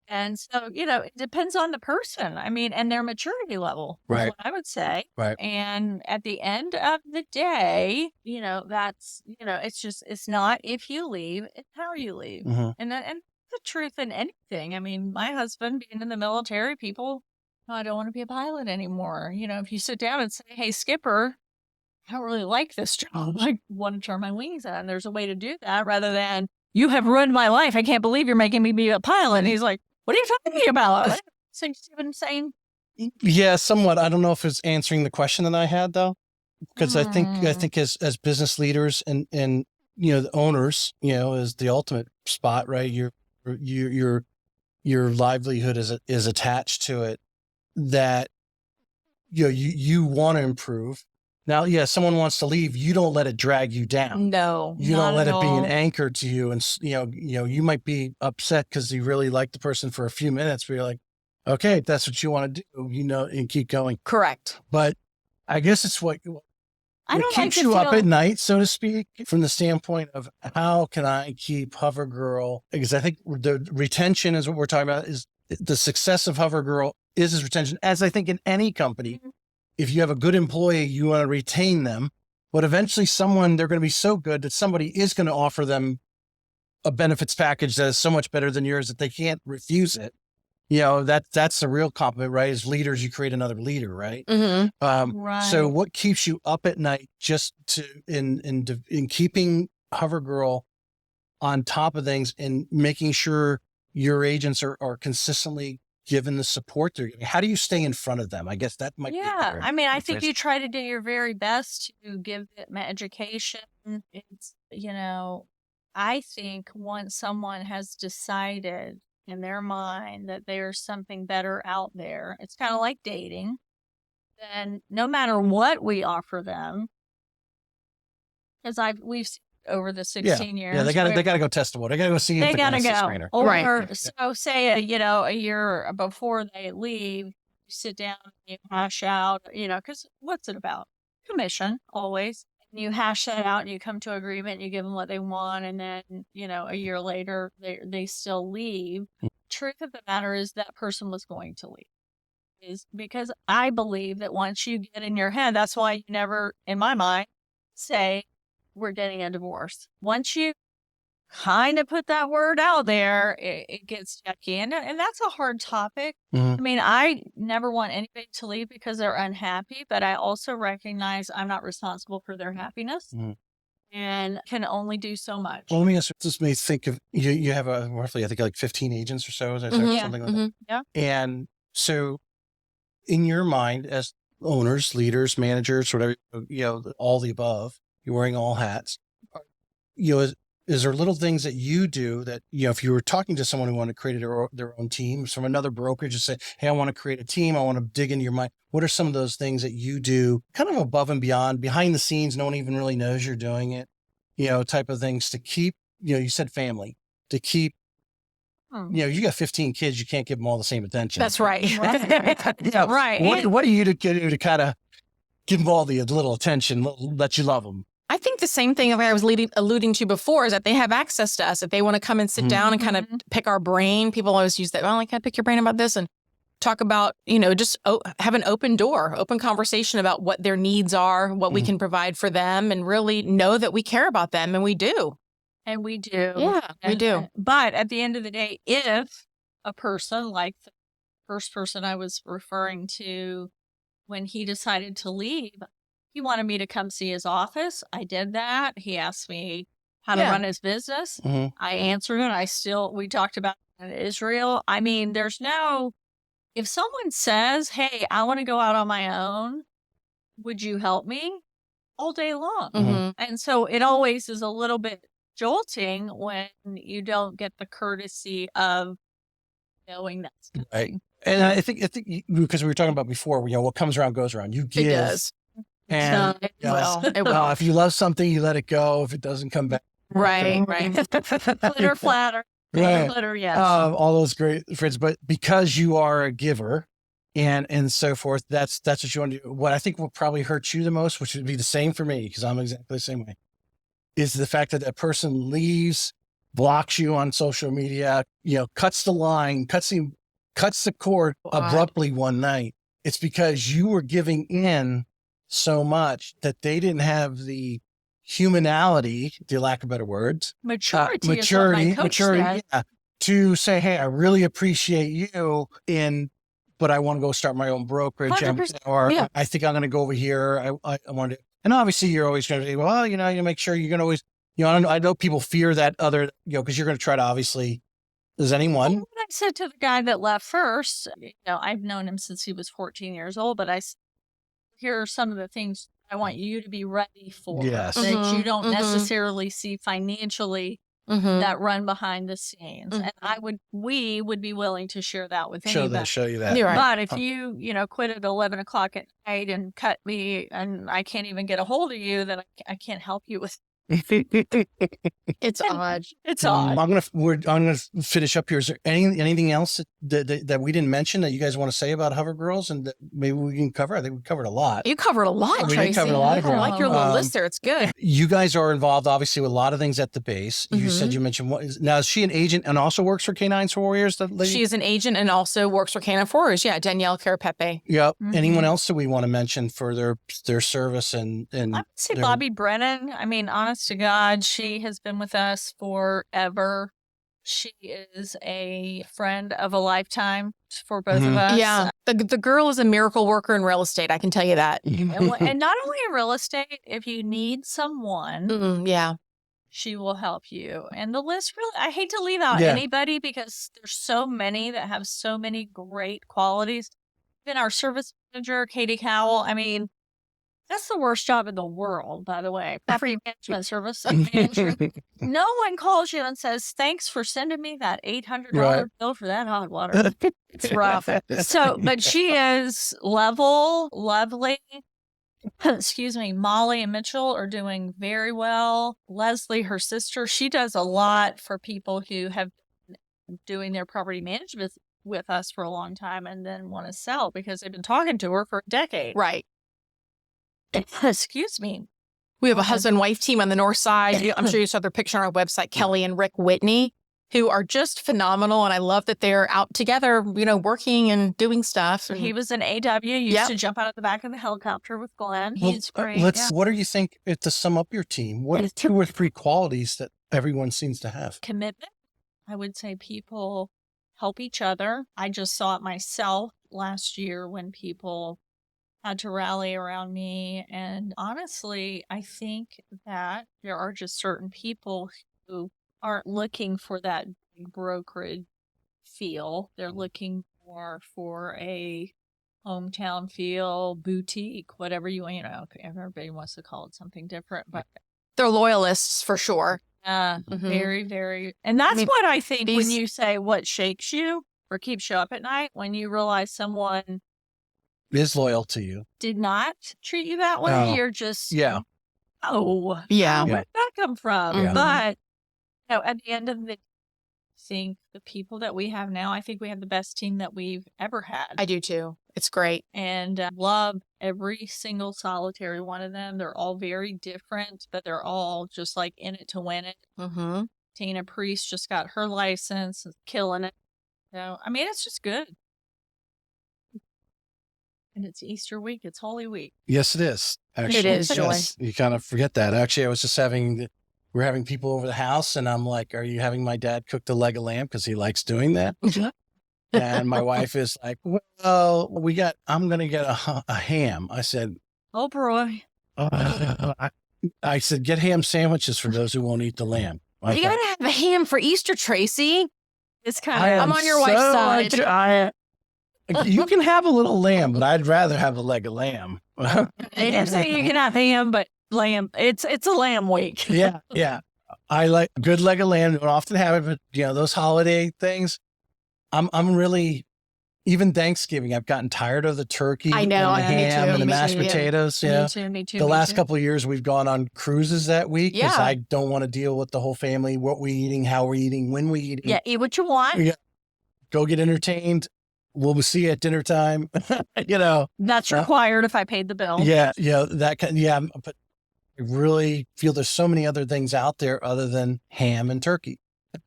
A: And so, it depends on the person. I mean, and their maturity level,
B: right?
A: What I would say.
B: Right.
A: And at the end of the day, that's, it's not if you leave, it's how you leave.
B: Mm-hmm.
A: And the truth in anything. I mean, my husband being in the military, people, I don't want to be a pilot anymore. If you sit down and say, hey, Skipper, I don't really like this job. I want to turn my wings out. And there's a way to do that rather than, you have ruined my life. I can't believe you're making me be a pilot. And he's like, what are you talking about? So Stephen saying,
B: yeah, somewhat. I don't know if it's answering the question that I had though, because I think as business leaders and the owners, is the ultimate spot, right? Your livelihood is attached to it. That you want to improve. Now, yeah, someone wants to leave, you don't let it drag you down.
C: No,
B: You
C: not
B: don't let
C: at
B: it be an
C: all.
B: anchor to you. And, you might be upset because you really like the person for a few minutes, but you're like, okay, if that's what you want to do, and keep going.
C: Correct.
B: But I guess it's what
A: I don't like
B: keeps
A: to
B: you up
A: feel-
B: at night, so to speak, from the standpoint of how can I keep HoverGirl? Because I think the retention is what we're talking about, is the success of HoverGirl is retention, as I think in any company. If you have a good employee, you want to retain them, but eventually they're going to be so good that somebody is going to offer them a benefits package that is so much better than yours that they can't refuse it. That's the real compliment, right? As leaders, you create another leader, right?
A: Right.
B: So what keeps you up at night just in keeping HoverGirl on top of things and making sure your agents are consistently given the support they're getting? How do you stay in front of them? I guess that might be better.
A: I mean, I think you try to do your very best to give them education. It's, I think once someone has decided in their mind that there's something better out there, it's kind of like dating, then no matter what we offer them, because we've seen over the 16 years.
B: Yeah, they got to go test the water. They got to go see if
A: They
B: the
A: got to
B: grass is
A: go.
B: greener.
A: Or,
C: Right.
A: so say, a year before they leave, you sit down and you hash out, because what's it about? Commission, always. And you hash that out and you come to agreement, you give them what they want, and then, a year later, they still leave. Truth of the matter is that person was going to leave. Is because I believe that once you get in your head, that's why you never, in my mind, say, we're getting a divorce. Once you kind of put that word out there, it gets yucky. And that's a hard topic.
B: Mm-hmm.
A: I mean, I never want anybody to leave because they're unhappy, but I also recognize I'm not responsible for their happiness and can only do so much.
B: Well, let me ask you, this may think of, you have roughly, I think like 15 agents or so, something like that.
A: Yeah.
B: And so in your mind as owners, leaders, managers, whatever, all the above, you're wearing all hats, is there little things that you do that, if you were talking to someone who wanted to create their own team from another brokerage and say, hey, I want to create a team, I want to dig into your mind. What are some of those things that you do kind of above and beyond, behind the scenes, no one even really knows you're doing it, type of things to keep, you said family, to keep, you got 15 kids, you can't give them all the same attention.
C: That's right.
A: Right.
B: What do you do to kind of give them all the little attention, let you love them?
C: I think the same thing I was alluding to before is that they have access to us. If they want to come and sit down and kind of pick our brain, people always use that, well, I can't pick your brain about this, and talk about, just have an open door, open conversation about what their needs are, what we can provide for them, and really know that we care about them. And we do.
A: And we do.
C: Yeah, we do.
A: But at the end of the day, if a person like the first person I was referring to, when he decided to leave, he wanted me to come see his office. I did that. He asked me how to run his business. I answered it. We talked about Israel. I mean, if someone says, hey, I want to go out on my own, would you help me? All day long. And so it always is a little bit jolting when you don't get the courtesy of knowing that's coming.
B: Right. And I think because we were talking about before, what comes around goes around. You give.
C: It does.
B: And
C: it will.
B: If you love something, you let it go. If it doesn't come back.
C: Right.
A: Glitter, flatter.
B: Right.
A: Glitter, yes.
B: All those great friends. But because you are a giver and so forth, that's what you want to do. What I think will probably hurt you the most, which would be the same for me, because I'm exactly the same way, is the fact that that person leaves, blocks you on social media, cuts the line, cuts the cord abruptly one night. It's because you were giving in so much that they didn't have the humanality, to lack of better words, maturity, to say, hey, I really appreciate you, but I want to go start my own brokerage, I think I'm going to go over here. I want to, and obviously you're always going to say, well, you make sure you're going to always, I know people fear that other, because you're going to try to obviously. Does anyone?
A: Well, what I said to the guy that left first, I've known him since he was 14 years old, but here are some of the things I want you to be ready for.
B: Yes.
A: That you don't necessarily see financially that run behind the scenes. And we would be willing to share that with anybody.
B: Show you that.
C: You're right.
A: But if you quit at 11 o'clock at night and cut me and I can't even get a hold of you, then I can't help you with
C: It's odd.
A: It's odd.
B: I'm gonna finish up here. Is there anything else that we didn't mention that you guys want to say about Hover Girls and that maybe we can cover? I think we covered a lot.
C: You covered a lot,
B: We
C: Tracy.
B: did cover a lot of
C: I
B: ground.
C: like your little list there. It's good.
B: You guys are involved, obviously, with a lot of things at the base. You said you mentioned now. Is she an agent and also works for Canines for Warriors? That lady?
C: She is an agent and also works for Canine Forwarders. Yeah, Danielle Carapepe.
B: Yep. Anyone else that we want to mention for their service and
A: I would say Bobby Brennan. I mean, honest to God, she has been with us forever. She is a friend of a lifetime for both of us.
C: Yeah. The girl is a miracle worker in real estate. I can tell you that.
A: And not only in real estate, if you need someone,
C: Yeah.
A: she will help you. And the list really, I hate to leave out anybody because there's so many that have so many great qualities. Even our service manager, Katie Cowell, I mean, that's the worst job in the world, by the way. Property management service manager. No one calls you and says, thanks for sending me that $800 bill for that hot water. It's rough. But she is lovely. Excuse me. Molly and Mitchell are doing very well. Leslie, her sister, she does a lot for people who have been doing their property management with us for a long time and then want to sell because they've been talking to her for a decade.
C: Right.
A: Excuse me.
C: We have a husband-wife team on the north side. I'm sure you saw their picture on our website, Kelly and Rick Whitney, who are just phenomenal. And I love that they're out together, working and doing stuff.
A: He was an AW, used to jump out of the back of the helicopter with Glenn. He's great.
B: What do you think, to sum up your team, what are 2 or 3 qualities that everyone seems to have?
A: Commitment. I would say people help each other. I just saw it myself last year when people had to rally around me. And honestly, I think that there are just certain people who aren't looking for that big brokerage feel. They're looking more for a hometown feel, boutique, whatever everybody wants to call it something different, but
C: they're loyalists for sure.
A: Very, very. And that's what I think when you say what shakes you or keeps you up at night, when you realize someone
B: is loyal to you,
A: did not treat you that way. You're just, where did that come from? But at the end of the day, I think the people that we have now, I think we have the best team that we've ever had.
C: I do too. It's great.
A: And love every single solitary one of them. They're all very different, but they're all just like in it to win it. Tina Priest just got her license, killing it. So, I mean, it's just good. And it's Easter week. It's Holy Week.
B: Yes, it is. Actually,
C: it is, Joy.
B: You kind of forget that. Actually, I was just we're having people over the house, and I'm like, are you having my dad cook the leg of lamb? Because he likes doing that. And my wife is like, well, I'm going to get a ham. I said,
A: oh, boy.
B: I said, get ham sandwiches for those who won't eat the lamb.
C: You got to have a ham for Easter, Tracy.
A: It's kind of,
C: I'm on your wife's side.
B: You can have a little lamb, but I'd rather have a leg of lamb.
A: You can have ham, but lamb, it's a lamb week.
B: Yeah. I like good leg of lamb. Don't often have it, but those holiday things, I'm really, even Thanksgiving, I've gotten tired of the turkey.
C: I know,
B: and the ham and the mashed potatoes.
A: Me too.
B: The last couple of years, we've gone on cruises that week because I don't want to deal with the whole family, what we're eating, how we're eating, when we eat.
A: Yeah, eat what you want.
B: Go get entertained. We'll see you at dinner time.
A: That's required if I paid the bill.
B: But I really feel there's so many other things out there other than ham and turkey.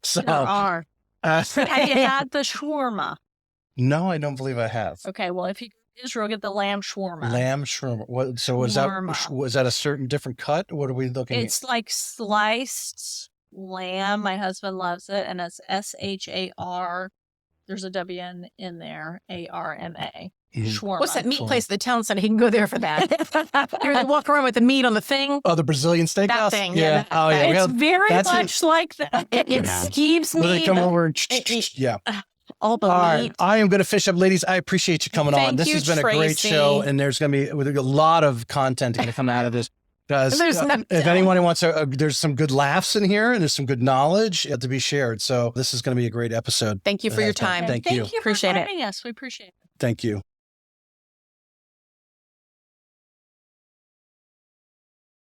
B: So
A: there are. Have you had the shawarma?
B: No, I don't believe I have.
A: Okay, well, if you go to Israel, get the lamb shawarma.
B: Lamb shawarma. So was that a certain different cut? What are we looking at?
A: It's like sliced lamb. My husband loves it, and it's SHAR. There's a W in there, ARMA. Shawarma.
C: What's that meat place at the town center? He can go there for that. You walk around with the meat on the thing.
B: Oh, the Brazilian steakhouse?
C: That thing.
B: Yeah.
A: It's very much like that. It keeps me.
B: They come over and
C: all the meat.
B: I am going to fish up. Ladies, I appreciate you coming on. This has been a great show, and there's going to be a lot of content going to come out of this. Because if anyone wants there's some good laughs in here and there's some good knowledge to be shared. So this is going to be a great episode.
C: Thank you for your time.
B: Thank you.
A: Thank you
C: Appreciate
A: for
C: it.
A: having us. We appreciate it.
B: Thank you.